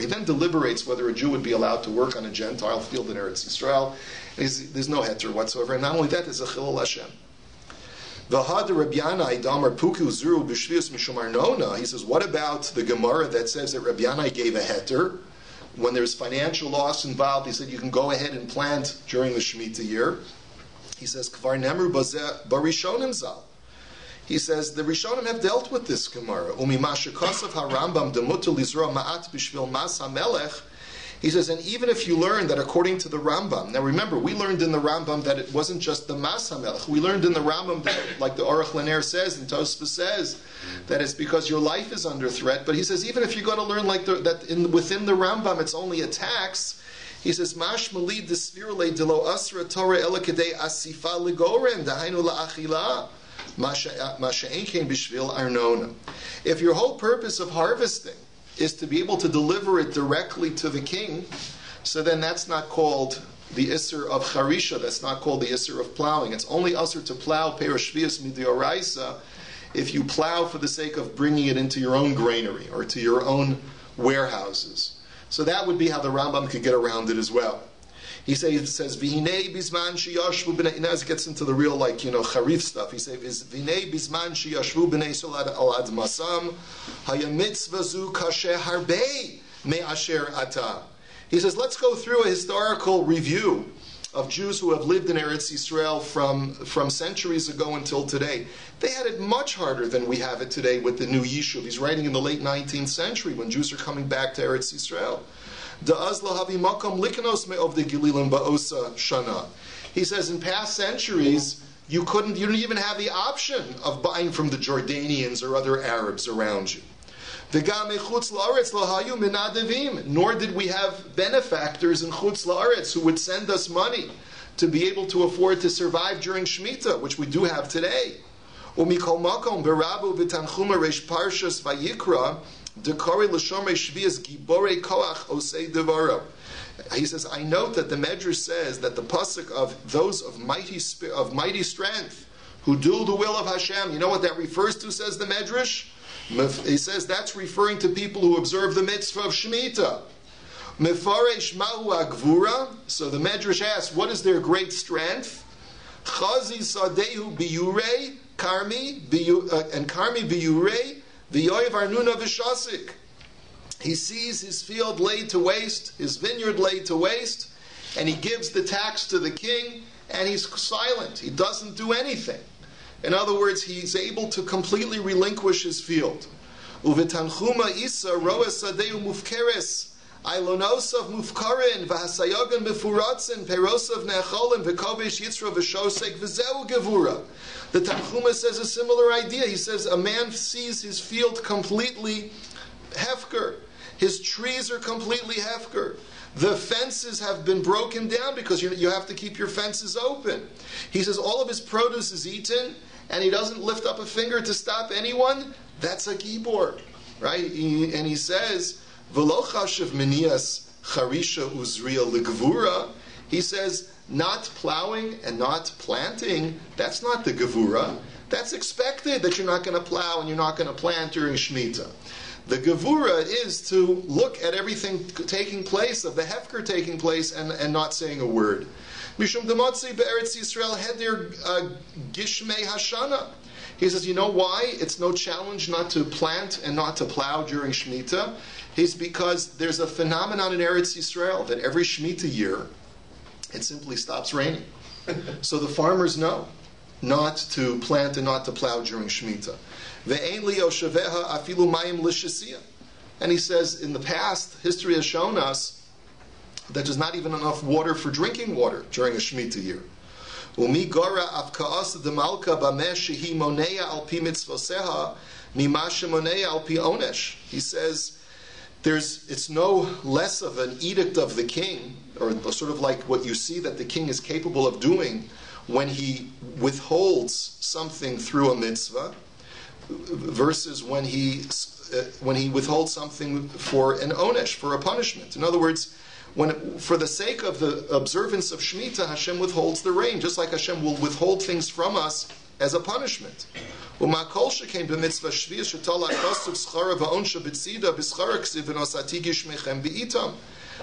then deliberates whether a Jew would be allowed to work on a Gentile field in Eretz Yisrael. There's no heter whatsoever. And not only that, there's a chilul Hashem. He says, what about the Gemara that says that Rabbi Yanai gave a heter? When there's financial loss involved, he said you can go ahead and plant during the Shemitah year. He says, Kvar nemru barishonim zal. He says, the Rishonim have dealt with this Gemara. He says, and even if you learn that according to the Rambam, now remember, we learned in the Rambam that it wasn't just the Mas HaMelech. We learned in the Rambam that, like the Aruch Laner says, and Tosfos says, that it's because your life is under threat. But he says, even if you're going to learn like within the Rambam, it's only a tax. He says, Mash malid desvirle de lo asra Torah elakadei asifa legoren dahainu laachila masha enkein bishvil arnona. If your whole purpose of harvesting is to be able to deliver it directly to the king, so then that's not called the Isser of Charisha, that's not called the Isser of plowing. It's only Isser to plow Peiros Shavios midioraisa if you plow for the sake of bringing it into your own granary or to your own warehouses. So that would be how the Rambam could get around it as well. He says, V'hinei bizman sheyashvu b'nei, now as it gets into the real, charif stuff, he says, V'hinei bizman sheyashvu b'nei Yisrael al admasam, haya mitzvah zu kasher harbei me'asher ata. He says, let's go through a historical review of Jews who have lived in Eretz Yisrael from centuries ago until today. They had it much harder than we have it today with the new Yishuv. He's writing in the late 19th century when Jews are coming back to Eretz Yisrael. He says in past centuries, you didn't even have the option of buying from the Jordanians or other Arabs around you. Nor did we have benefactors in Chutz La'aretz who would send us money to be able to afford to survive during Shemitah, which we do have today. Umikol makom berabu v'tanchuma reish parshas vayikra dekori l'shomrei shvias giborei koach osei devaro. He says, I note that the Medrash says that the pasuk of those of mighty strength who do the will of Hashem, you know what that refers to, says the Medrash? He says that's referring to people who observe the mitzvah of Shemitah. Mefaresh mahu agvura. So the Medrash asks, what is their great strength? Chazi sadehu biyurei karmi and karmi biyurei v'yoyev arnuna v'shasik. He sees his field laid to waste, his vineyard laid to waste, and he gives the tax to the king, and he's silent. He doesn't do anything. In other words, he's able to completely relinquish his field. Uvetanchuma isa roes sadeu mufkeres, ailonosav mufkarin, vahasayogan mefuratzin, perosav necholim, v'kovesh yitzra v'shosek, v'zeu gevura. The Tanchuma says a similar idea. He says a man sees his field completely hefker. His trees are completely hefker. The fences have been broken down because you have to keep your fences open. He says all of his produce is eaten, and he doesn't lift up a finger to stop anyone. That's a gibor, right? And he says, "V'lo chashav minias charisha uzriya legvura." He says, not plowing and not planting, that's not the gevura. That's expected that you're not going to plow and you're not going to plant during Shemitah. The gevura is to look at everything taking place, of the hefker taking place, and not saying a word. Mishum demotzi be'eretz Yisrael heder gishmei hashana. He says, you know why it's no challenge not to plant and not to plow during Shemitah? It's because there's a phenomenon in Eretz Yisrael that every Shemitah year, it simply stops raining. So the farmers know not to plant and not to plow during Shemitah. And he says, in the past, history has shown us that there's not even enough water for drinking water during a Shemitah year. He says, it's no less of an edict of the king, or sort of like what you see that the king is capable of doing when he withholds something through a mitzvah, versus when he withholds something for an onesh, for a punishment. In other words, for the sake of the observance of Shemitah, Hashem withholds the rain, just like Hashem will withhold things from us as a punishment.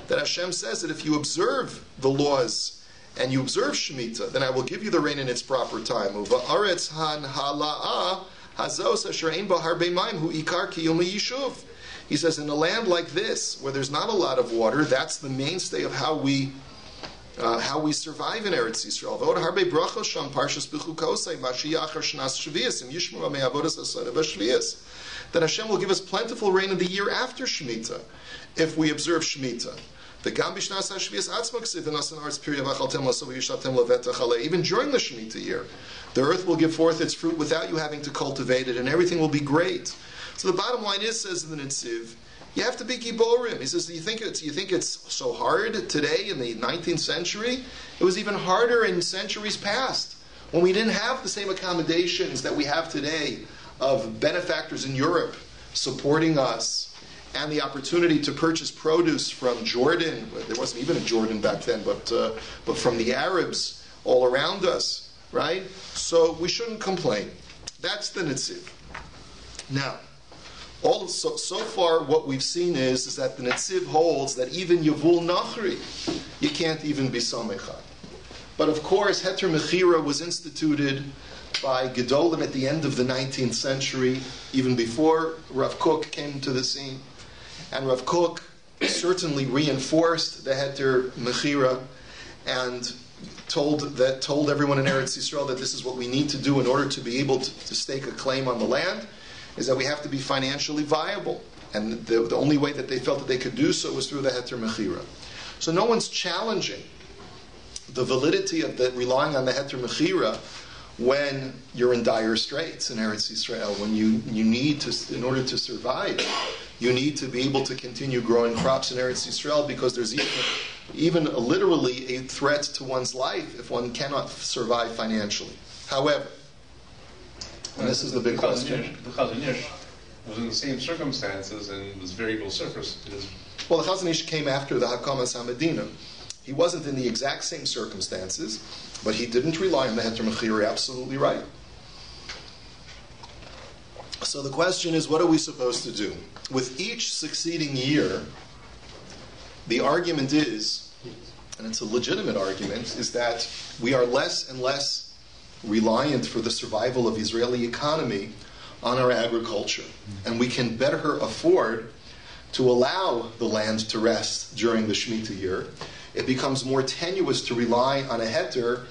That Hashem says that if you observe the laws and you observe Shemitah, then I will give you the rain in its proper time. He says, in a land like this, where there's not a lot of water, that's the mainstay of how we survive in Eretz Yisrael. That Hashem will give us plentiful rain in the year after Shemitah, if we observe Shemitah. Even during the Shemitah year, the earth will give forth its fruit without you having to cultivate it, and everything will be great. So the bottom line is, says the Netziv, you have to be giborim. He says, you think it's so hard today in the 19th century? It was even harder in centuries past, when we didn't have the same accommodations that we have today of benefactors in Europe supporting us, and the opportunity to purchase produce from Jordan. There wasn't even a Jordan back then, but from the Arabs all around us, right? So we shouldn't complain. That's the Netziv. Now, so far what we've seen is that the Netziv holds that even Yevul Nochri, you can't even be Samecha. But of course, Heter Mechira was instituted by Gedolim at the end of the 19th century, even before Rav Kook came to the scene. And Rav Kook certainly reinforced the Heter Mechira and told everyone in Eretz Yisrael that this is what we need to do in order to be able to stake a claim on the land, is that we have to be financially viable. And the only way that they felt that they could do so was through the Heter Mechira. So no one's challenging the validity of relying on the Heter Mechira when you're in dire straits in Eretz Yisrael, when you need to, in order to survive, you need to be able to continue growing crops in Eretz Yisrael, because there's even literally a threat to one's life if one cannot survive financially. However, and this is the big question. The Chazon Ish was in the same circumstances and was very vociferous. Well, the Chazon Ish came after the Hakamas HaMedina. He wasn't in the exact same circumstances, but he didn't rely on the Heter Mechira. You're absolutely right. So the question is, what are we supposed to do? With each succeeding year, the argument is, and it's a legitimate argument, is that we are less and less reliant for the survival of the Israeli economy on our agriculture. And we can better afford to allow the land to rest during the Shemitah year. It becomes more tenuous to rely on a heter,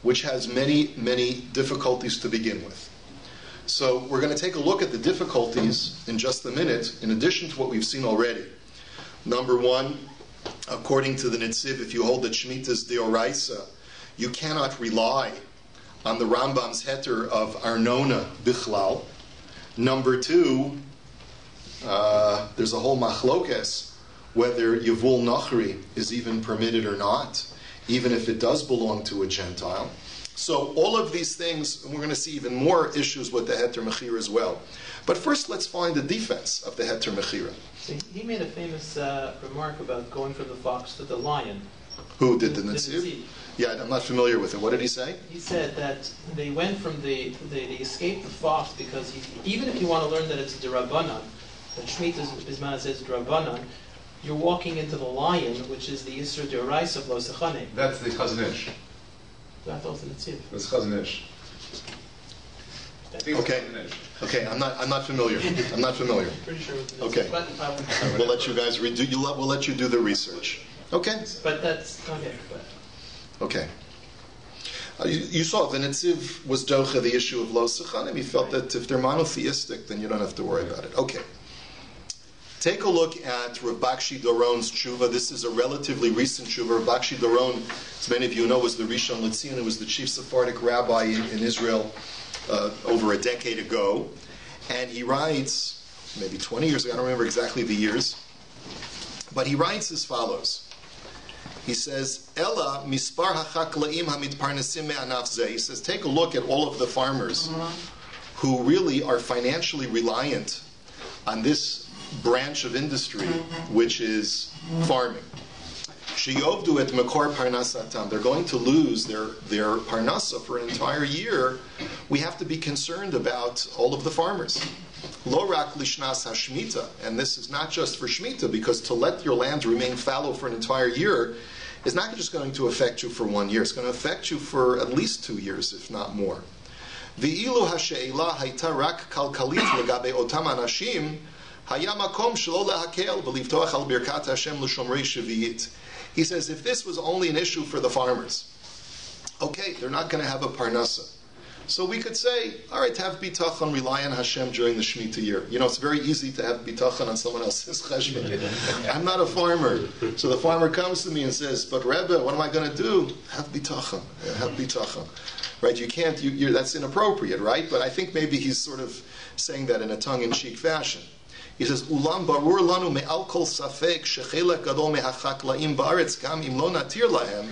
which has many, many difficulties to begin with. So we're going to take a look at the difficulties in just a minute, in addition to what we've seen already. Number one, according to the Netziv, if you hold that Shemitah is deoraisa, you cannot rely on the Rambam's heter of Arnona Bichlal. Number two, there's a whole machlokes whether Yevul Nochri is even permitted or not, even if it does belong to a Gentile. So all of these things, and we're going to see even more issues with the Heter Mechira as well. But first, let's find the defense of the Heter Mechira. So he made a famous remark about going from the fox to the lion. Who did the Netziv? Yeah, I'm not familiar with it. What did he say? He said that they went from they escaped the fox because even if you want to learn that it's D'Rabbanan, that Shemitah Bisman says D'Rabbanan, you're walking into the lion, which is the Yisur D'Oraisa of Lo Sechane. That's the Chazon Ish. That was the Netziv. That's Chazon Ish. Okay, I'm not familiar. I'm not familiar. Pretty sure it was Okay. We'll let you guys we'll let you do the research. Okay. But that's okay. Okay. You saw the Netziv was docha the issue of Lo Sechanim. He felt that if they're monotheistic, then you don't have to worry about it. Okay. Take a look at Rav Bakshi Doron's tshuva. This is a relatively recent tshuva. Rav Bakshi Doron, as many of you know, was the Rishon LeZion, who was the chief Sephardic rabbi in Israel over a decade ago. And he writes, maybe 20 years ago, I don't remember exactly the years, but he writes as follows. He says, Ella mispar hachaklaim hamitparnasim me'anaf zeh. He says, take a look at all of the farmers who really are financially reliant on this branch of industry, which is farming. Sheyovdu et mekor parnasatam. They're going to lose their parnasa for an entire year. We have to be concerned about all of the farmers. Lo rak lishnas hashmita, and this is not just for Shemitah, because to let your land remain fallow for an entire year is not just going to affect you for 1 year. It's going to affect you for at least 2 years, if not more. Ve'ilu hashe'ela hayta rak kalkalit legabe otam anashim haya makom shelo lehakel v'livtoach al birkat Hashem l'shomrei sheviyit. He says, if this was only an issue for the farmers, okay, they're not going to have a parnasa. So we could say, all right, have bitachon, rely on Hashem during the Shemitah year. You know, it's very easy to have bitachon on someone else's cheshbon. I'm not a farmer. So the farmer comes to me and says, but Rebbe, what am I going to do? Have bitachon. Have bitachon. Right? You can't, that's inappropriate, right? But I think maybe he's sort of saying that in a tongue-in-cheek fashion. He says, Ulam barur lanu me'al kol safek shechelek gadol me'hachaklaim ba'aretz gam im lo natir lahem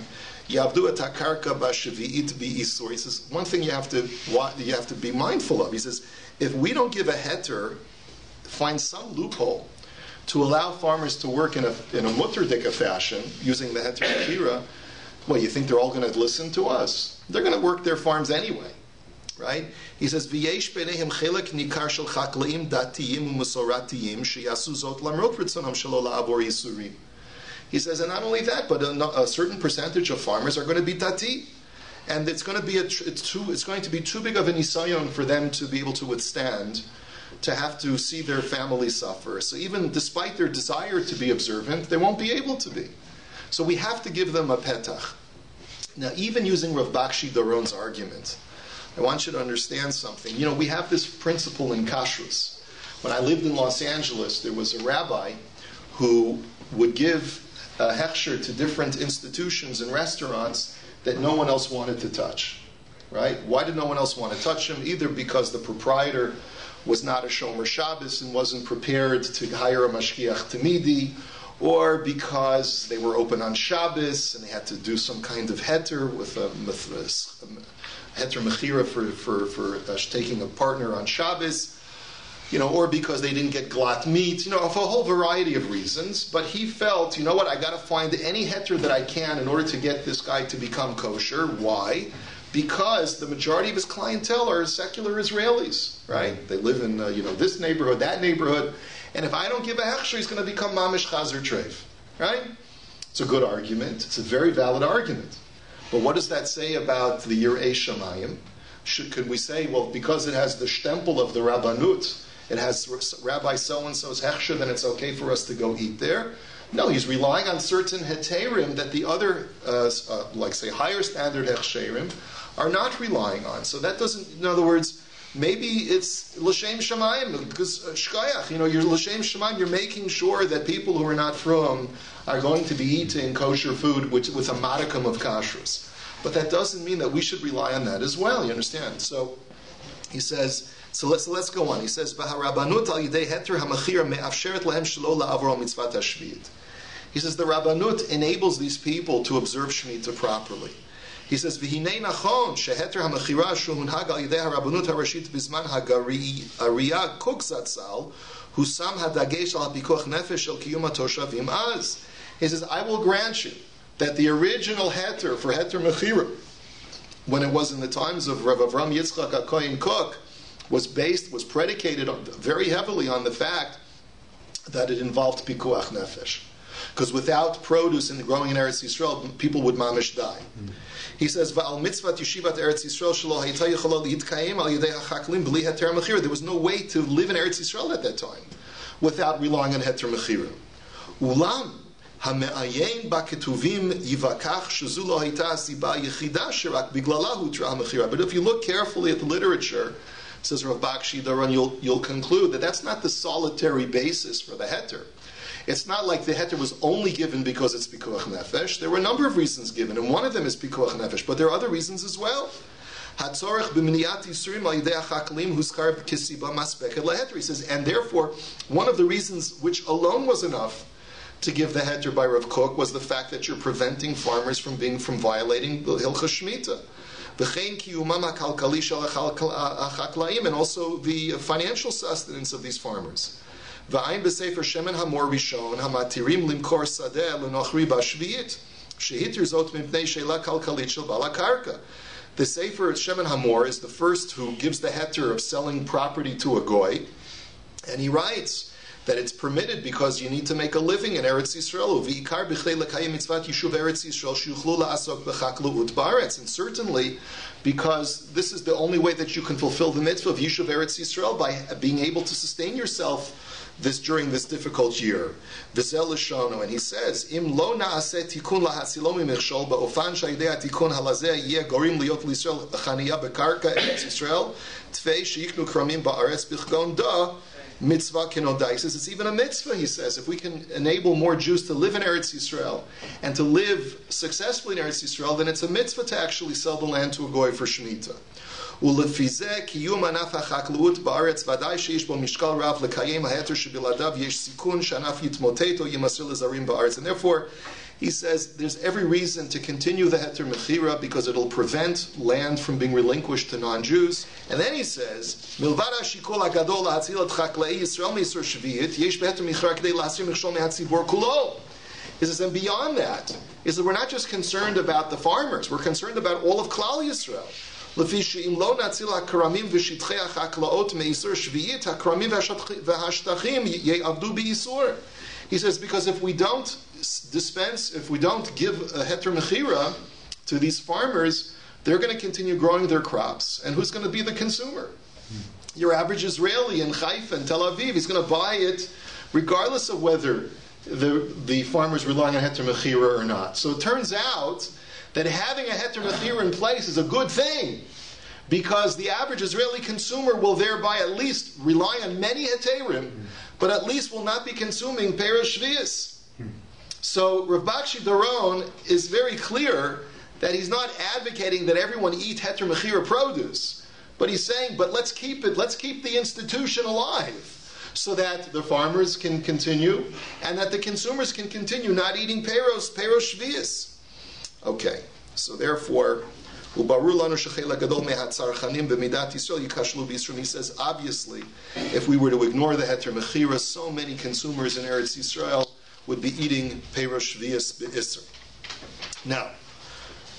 yavdu et hakarka b'shevi'it bi'isur. He says, one thing you have to be mindful of. He says, if we don't give a heter, find some loophole to allow farmers to work in a mutter dika fashion using the heter Mechira, well, you think they're all going to listen to us? They're going to work their farms anyway. Right? He says, "V'yesh b'neihem chelek nikar shel chakleim datiyim u'mesoratiyim sheyasu zot lamrot ritzonam shelo la'avor yisurim." He says, and not only that, but a certain percentage of farmers are going to be dati, and it's going to be too big of an nisayon for them to be able to withstand to have to see their family suffer. So even despite their desire to be observant, they won't be able to be. So we have to give them a petach. Now, even using Rav Bakshi Doron's argument, I want you to understand something. You know, we have this principle in kashrus. When I lived in Los Angeles, there was a rabbi who would give a hechsher to different institutions and restaurants that no one else wanted to touch. Right? Why did no one else want to touch him? Either because the proprietor was not a Shomer Shabbos and wasn't prepared to hire a Mashgiach Tamidi, or because they were open on Shabbos and they had to do some kind of Heter with a Heter Mechira for taking a partner on Shabbos, you know, or because they didn't get glatt meat, you know, for a whole variety of reasons. But he felt, you know what, I got to find any Heter that I can in order to get this guy to become kosher. Why? Because the majority of his clientele are secular Israelis, right? They live in, this neighborhood, that neighborhood. And if I don't give a hechsher, he's going to become mamish chazer treif, right? It's a good argument. It's a very valid argument. But what does that say about the Yirei Shamayim? Could we say, well, because it has the stempel of the Rabbanut, it has Rabbi so-and-so's hechsher, then it's okay for us to go eat there? No, he's relying on certain heterim that the other, like say, higher standard hechsherim are not relying on. So that doesn't, in other words, maybe it's l'shem shamayim, because shkayach, you're l'shem shamayim, you're making sure that people who are not from are going to be eating kosher food with a modicum of kashrus. But that doesn't mean that we should rely on that as well, you understand? So he says, so let's go on. He says, "V'harabbanut al yidei heter hamachira me'afsheret lahem shelo la'avro mitzvat hashviyit." He says the Rabbanut enables these people to observe Shemitah properly. He says, "V'hinei nachon sheheter hamachira shehunhag al yidei harabbanut harashit bizman hagariya kuk zatzal husam hadagesh al pikuach nefesh shel kiyum hatoshavim az." He says, I will grant you that the original heter for heter mechira, when it was in the times of Rav Avram Yitzchak HaKohen Cook, was predicated very heavily on the fact that it involved pikuach nefesh. Because without produce and growing in Eretz Yisrael, people would mamish die. He says, "Va'al mitzvat yeshivat Eretz Yisrael shelo hayta yichola lihitkayim al yedei hachaklim b'li heter mechira." There was no way to live in Eretz Yisrael at that time without relying on heter mechira. Ulam hame'ayin ba'ketuvim yivakach shezu lo hayta asiba yechida sherak biglala hutra mechira. But if you look carefully at the literature, says Rav Bakshi Doron, you'll conclude that that's not the solitary basis for the heter. It's not like the heter was only given because it's pikuach nefesh. There were a number of reasons given, and one of them is pikuach nefesh, but there are other reasons as well. Hatzorech b'miniat yisurim al yidei hachaklim huskar kisiba maspeket leheter. He says, and therefore, one of the reasons which alone was enough to give the heter by Rav Kook was the fact that you're preventing farmers from violating the Hilchos Shemitah. V'chein kiyumam hakalkali shel hachaklaim, and also the financial sustenance of these farmers. V'ayin b'sefer shemen hamor rishon hamatirim limkor sadeh l'nochri b'shviyit shehitir zot mipnei sheila kalkalit shel bala karka. The sefer shemen hamor is the first who gives the heter of selling property to a goy, and he writes that it's permitted because you need to make a living in Eretz Yisrael. V'ikar b'chlei l'kayim mitzvat yishuv Eretz Yisrael sheyuchlu la'asok b'chakluut ba'aretz. And certainly, because this is the only way that you can fulfill the mitzvah of Yishuv Eretz Yisrael, by being able to sustain yourself during this difficult year. V'zel l'shono, and he says, Im lo na'aseh tikun lahasilo mimichshol ba'ofan sha'idei tikun halazeh yeh gorim liot l'Yisrael chaniya b'karka Eretz Yisrael tfei she'iknu kramim ba'aretz b'chgon da mitzvah kenodai. He says it's even a mitzvah, he says, if we can enable more Jews to live in Eretz Yisrael and to live successfully in Eretz Yisrael, then it's a mitzvah to actually sell the land to a goy for Shemitah. ולפי קיום ענף החקלאות בארץ ודאי שיש בו משקל רב לקיים ההתר שבלעדיו יש סיכון שענף יתמוטט או יימסר לזרים בארץ. And therefore, he says there's every reason to continue the heter mechira because it'll prevent land from being relinquished to non-Jews. And then he says, מלבד השיקול הגדול להציל את חקלאי ישראל מיסור שביעית, יש בהתר mechira כדי להסיר מכשול מהציבור כולו. He says, and beyond that, is that we're not just concerned about the farmers, we're concerned about all of Klal Yisrael. לפי שאם לא נציל הכרמים ושטחי החקלאות מאיסור שביעית, הכרמים והשטחים יעבדו באיסור. He says, because if we don't dispense, if we don't give a heter mechira to these farmers, they're going to continue growing their crops. And who's going to be the consumer? your average Israeli in Haifa and Tel Aviv, he's going to buy it regardless of whether the farmer is relying on Heter Mechira or not. So it turns out that having a Heter Mechira in place is a good thing, because the average Israeli consumer will thereby at least rely on many Heterim, but at least will not be consuming Peros Shvius. So Rav Bakshi Doron is very clear that he's not advocating that everyone eat Heter Mechira produce, but he's saying, but let's keep the institution alive, so that the farmers can continue and that the consumers can continue not eating Peros Shvius. Okay, so therefore, he says, obviously, if we were to ignore the Heter Mechira, so many consumers in Eretz Yisrael would be eating Peros Shvius be'isr. Now,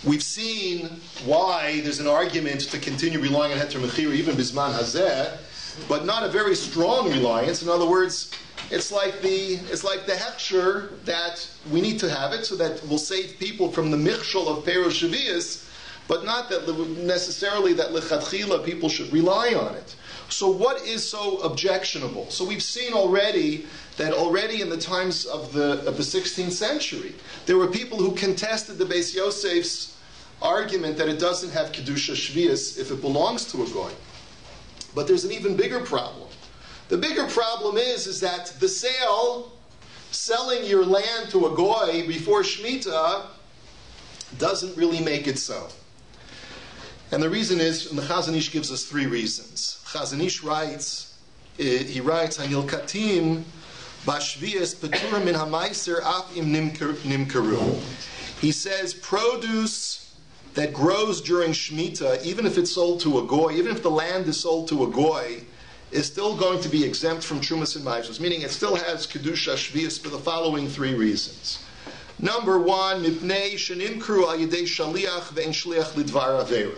we've seen why there's an argument to continue relying on Heter Mechira even Bisman Hazeh, but not a very strong reliance. In other words, it's like the hechsher that we need to have it so that we'll save people from the michshol of Peros Shvius, but not that necessarily that lechatchila people should rely on it. So what is so objectionable? So we've seen already that already in the times of the 16th century, there were people who contested the Beis Yosef's argument that it doesn't have Kedusha Shvius if it belongs to a goy. But there's an even bigger problem. The bigger problem is that the selling your land to a goy before Shemitah doesn't really make it so. And the reason is, and the Chazon Ish gives us three reasons. Chazon Ish writes, Hanil Katim Bashvias Petur min Hamaiser Af im Nimkaru. He says, produce that grows during Shemitah, even if it's sold to a goy, even if the land is sold to a goy, is still going to be exempt from Trumas and Maizos, meaning it still has Kedusha Shvius for the following three reasons. Number one, Mipnei Sheninkru al Yedei Shaliach ve'en Shliach Lidvar Avera.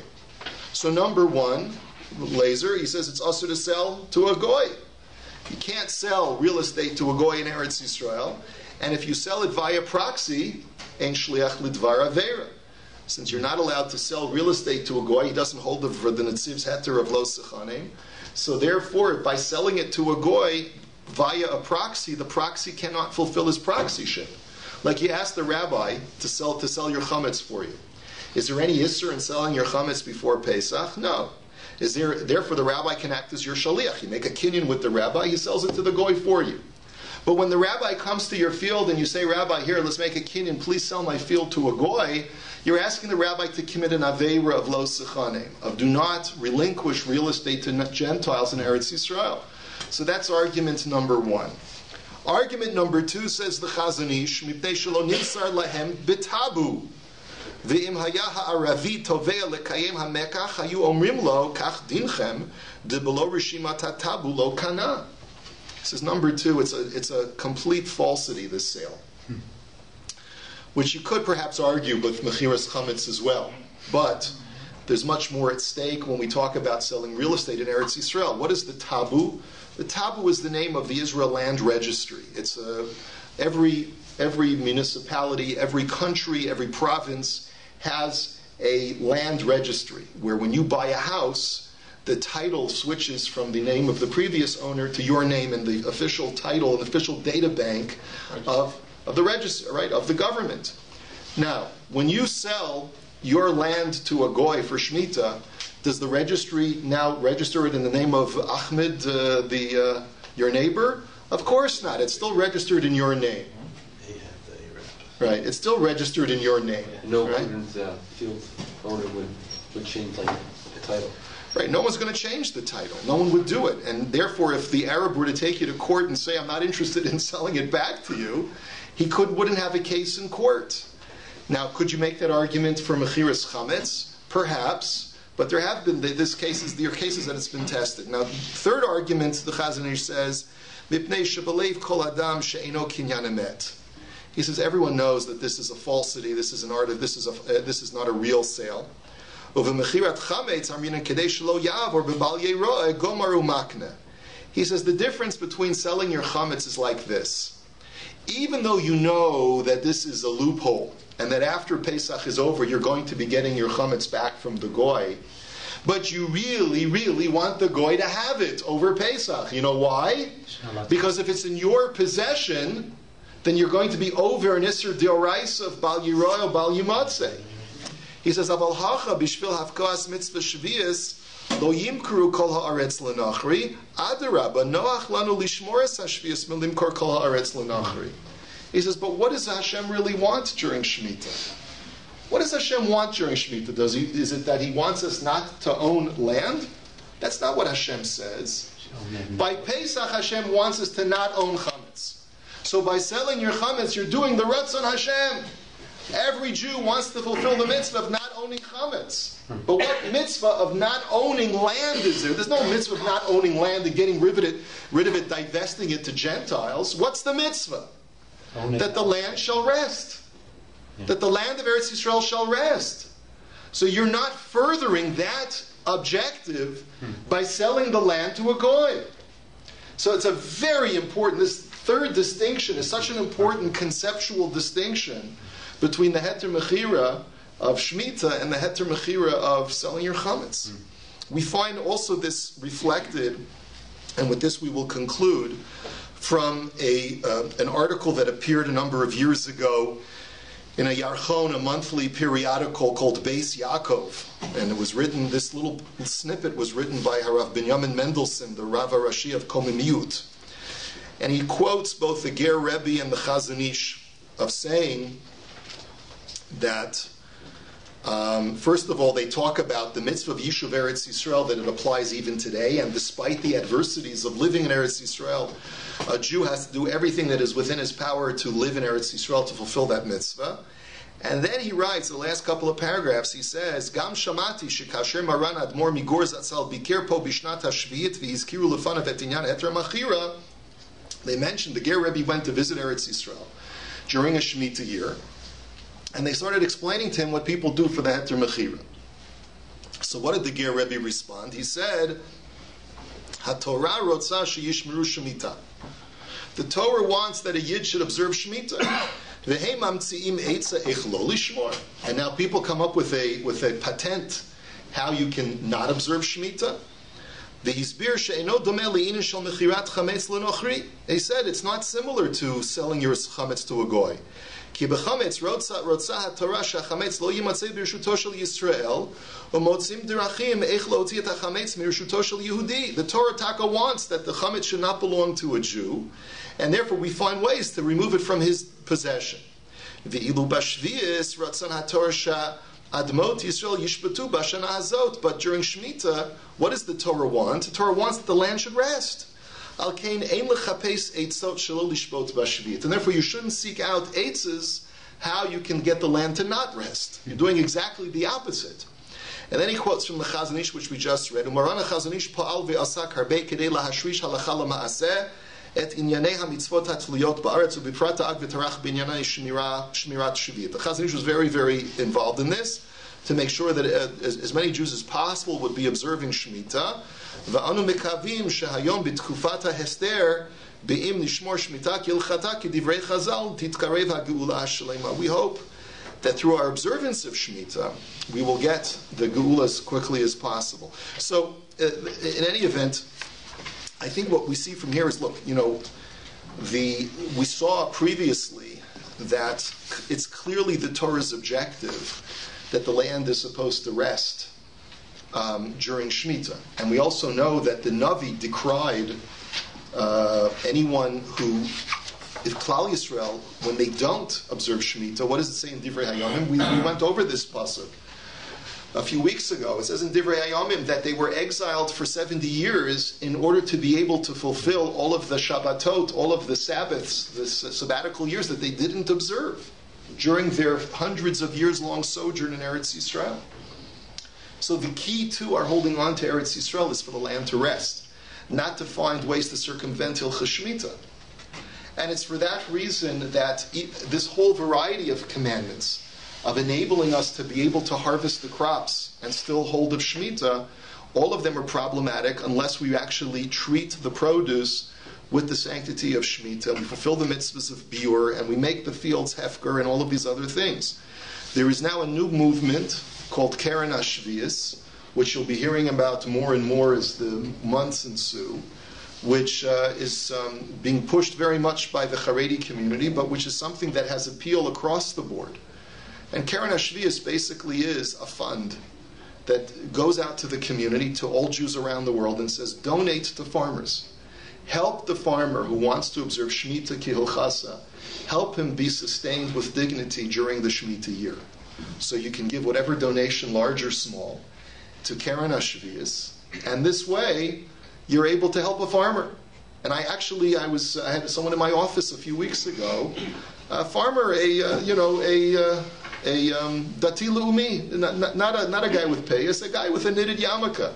So number one, Laser, he says it's also to sell to a goy. You can't sell real estate to a goy in Eretz Yisrael, and if you sell it via proxy, ein Shliach Lidvar Avera. Since you're not allowed to sell real estate to a goy, he doesn't hold the Netziv's Heter of Lo Sechanim. So therefore, by selling it to a goy via a proxy, the proxy cannot fulfill his proxyship. Like you ask the rabbi to sell your chametz for you. Is there any issur in selling your chametz before Pesach? No. Therefore, the rabbi can act as your shaliach. You make a kinyan with the rabbi, he sells it to the goy for you. But when the rabbi comes to your field and you say, Rabbi, here, let's make a kinyan, please sell my field to a goy, you're asking the rabbi to commit an aveira of lo sechanim, of do not relinquish real estate to Gentiles in Eretz Yisrael. So that's argument number one. Argument number two, says the Chazon Ish, mipnei shelo nimsar lahem bitabu. Ve'im haya ha'aravi tovea lekayem hamekach hayu omrim lo kach dinchem de below rishimat hatabu lo kana. This is number two. It's a complete falsity, this sale, which you could perhaps argue with Mechiras Chametz as well. But there's much more at stake when we talk about selling real estate in Eretz Yisrael. What is the tabu? The tabu is the name of the Israel Land Registry. It's every municipality, every country, every province has a land registry where when you buy a house, the title switches from the name of the previous owner to your name in the official title and official data bank of the register, right, of the government. Now, when you sell your land to a goy for Shemitah, does the registry now register it in the name of Ahmed, your neighbor? Of course not. It's still registered in your name. Right. It's still registered in your name. No right? field owner would change the title. Right. No one's going to change the title. No one would do it. And therefore, if the Arab were to take you to court and say, I'm not interested in selling it back to you, he wouldn't have a case in court. Now, could you make that argument for Mechiras Chametz? Perhaps. But there are cases that it's been tested. Now, third argument, the Chazon Ish says, Mipnei shebalev kol adam she'eino kinyan emet. He says everyone knows that this is a falsity. This is this is not a real sale. He says the difference between selling your chametz is like this. Even though you know that this is a loophole and that after Pesach is over you're going to be getting your chametz back from the goy, but you really, really want the goy to have it over Pesach. You know why? Because if it's in your possession, then you're going to be over an Isser D'Oraisa of Bal Yiroy or Bal Yimatzeh. He says, Aval hacha bishvil hafkoas mitzvah shvius lo yimkru kol haaretz l'Nochri adarabba noach lanu lishmoras hashvius milimkor kol haaretz l'Nochri. He says, but what does Hashem really want during Shemitah? What does Hashem want during Shemitah? Is it that He wants us not to own land? That's not what Hashem says. By Pesach, Hashem wants us to not own chametz. So by selling your chametz, you're doing the Ratzon Hashem. Every Jew wants to fulfill the mitzvah of not owning chametz. But what mitzvah of not owning land is there? There's no mitzvah of not owning land and getting rid of it, divesting it to Gentiles. What's the mitzvah? That the land shall rest. That the land of Eretz Yisrael shall rest. So you're not furthering that objective by selling the land to a goy. So it's a very important, this third distinction is such an important conceptual distinction between the Heter Mechira of Shemitah and the Heter Mechira of selling your chametz. We find also this reflected, and with this we will conclude, from an article that appeared a number of years ago in a Yarchon, a monthly periodical called Bais Yaakov. And it was written, this little snippet was written by Harav Binyamin Mendelssohn, the Rav Rashi of Komimiyut. And he quotes both the Ger Rebbe and the Chazon Ish of saying that, first of all, they talk about the mitzvah of Yishuv Eretz Yisrael, that it applies even today, and despite the adversities of living in Eretz Yisrael, a Jew has to do everything that is within his power to live in Eretz Yisrael to fulfill that mitzvah. And then he writes, the last couple of paragraphs, he says, Gam shamati shekasher maran admor migor zatzal bikir po bishnat hashviyit v'hizkiru lefanav et inyan Heter Mechira. They mentioned the Ger Rebbe went to visit Eretz Yisrael during a Shemitah year, and they started explaining to him what people do for the Heter Mechira. So what did the Ger Rebbe respond? He said, HaTorah rotzah sheyishmeru Shemitah. The Torah wants that a Yid should observe Shemitah. V'hei mamtzi'im eitza eich lo lishmor. And now people come up with a patent how you can not observe Shemitah. They said it's not similar to selling your chametz to a goy. The Torah taka wants that the chametz should not belong to a Jew, and therefore we find ways to remove it from his possession. Admot Yisrael yishbatu b'shana hazot. But during Shemitah, what does the Torah want? The Torah wants that the land should rest. Al kain ein lechapes eitzot shelo lishbot b'shvit. And therefore you shouldn't seek out eitzes how you can get the land to not rest. You're doing exactly the opposite. And then he quotes from the Chazon Ish, which we just read. Umaran Chazon Ish pa'al ve'asak harbe kedei lahashrish halacha lama'aseh et inyanei hamitzvot hatliyot ba'aretz u'biprat ha'ag v'tarach b'inyanei shmirat shvit. The Chazon Ish was very, very involved in this to make sure that as many Jews as possible would be observing Shemitah. V'anu mekavim shehayom b'tkufat ha'hester be'im nishmor Shemitah kilchata k'divrei Chazal titkarev ha'geula ha'shlema. We hope that through our observance of Shemitah, we will get the geula as quickly as possible. So, in any event, I think what we see from here is, look, we saw previously that it's clearly the Torah's objective that the land is supposed to rest during Shemitah. And we also know that the Navi decried anyone who, if Klal Yisrael, when they don't observe Shemitah, what does it say in Divrei Hayamim? We went over this pasuk a few weeks ago. It says in Divrei Hayamim that they were exiled for 70 years in order to be able to fulfill all of the Shabbatot, all of the Sabbaths, the sabbatical years that they didn't observe during their hundreds of years-long sojourn in Eretz Yisrael. So the key to our holding on to Eretz Yisrael is for the land to rest, not to find ways to circumvent Hilchos Shemitah. And it's for that reason that this whole variety of commandments of enabling us to be able to harvest the crops and still hold of Shemitah, all of them are problematic unless we actually treat the produce with the sanctity of Shemitah. We fulfill the mitzvahs of Biur, and we make the fields hefker and all of these other things. There is now a new movement called Keren HaShvius, which you'll be hearing about more and more as the months ensue, which is being pushed very much by the Haredi community, but which is something that has appeal across the board. And Keren HaShvius basically is a fund that goes out to the community, to all Jews around the world, and says, donate to farmers. Help the farmer who wants to observe Shemitah Kihilchasa. Help him be sustained with dignity during the Shemitah year. So you can give whatever donation, large or small, to Keren HaShvius, and this way you're able to help a farmer. And I had someone in my office a few weeks ago, a farmer, a dati leumi, not a guy with payas, a guy with a knitted yarmulke,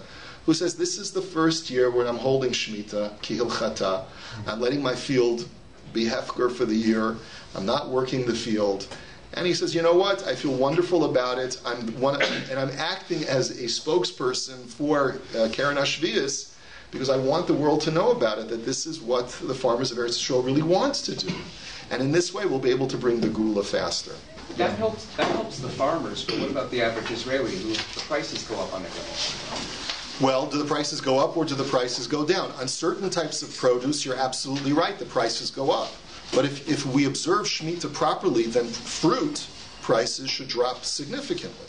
who says, this is the first year when I'm holding Shemitah, Kihilchata. I'm letting my field be hefker for the year. I'm not working the field. And he says, you know what? I feel wonderful about it. And I'm acting as a spokesperson for Keren HaShvius because I want the world to know about it, that this is what the farmers of Eretz Yisrael really want to do. And in this way, we'll be able to bring the Gula faster. That helps the farmers, but what about the average Israeli who the prices go up on the go? Well, do the prices go up or do the prices go down? On certain types of produce, you're absolutely right, the prices go up. But if we observe Shemitah properly, then fruit prices should drop significantly.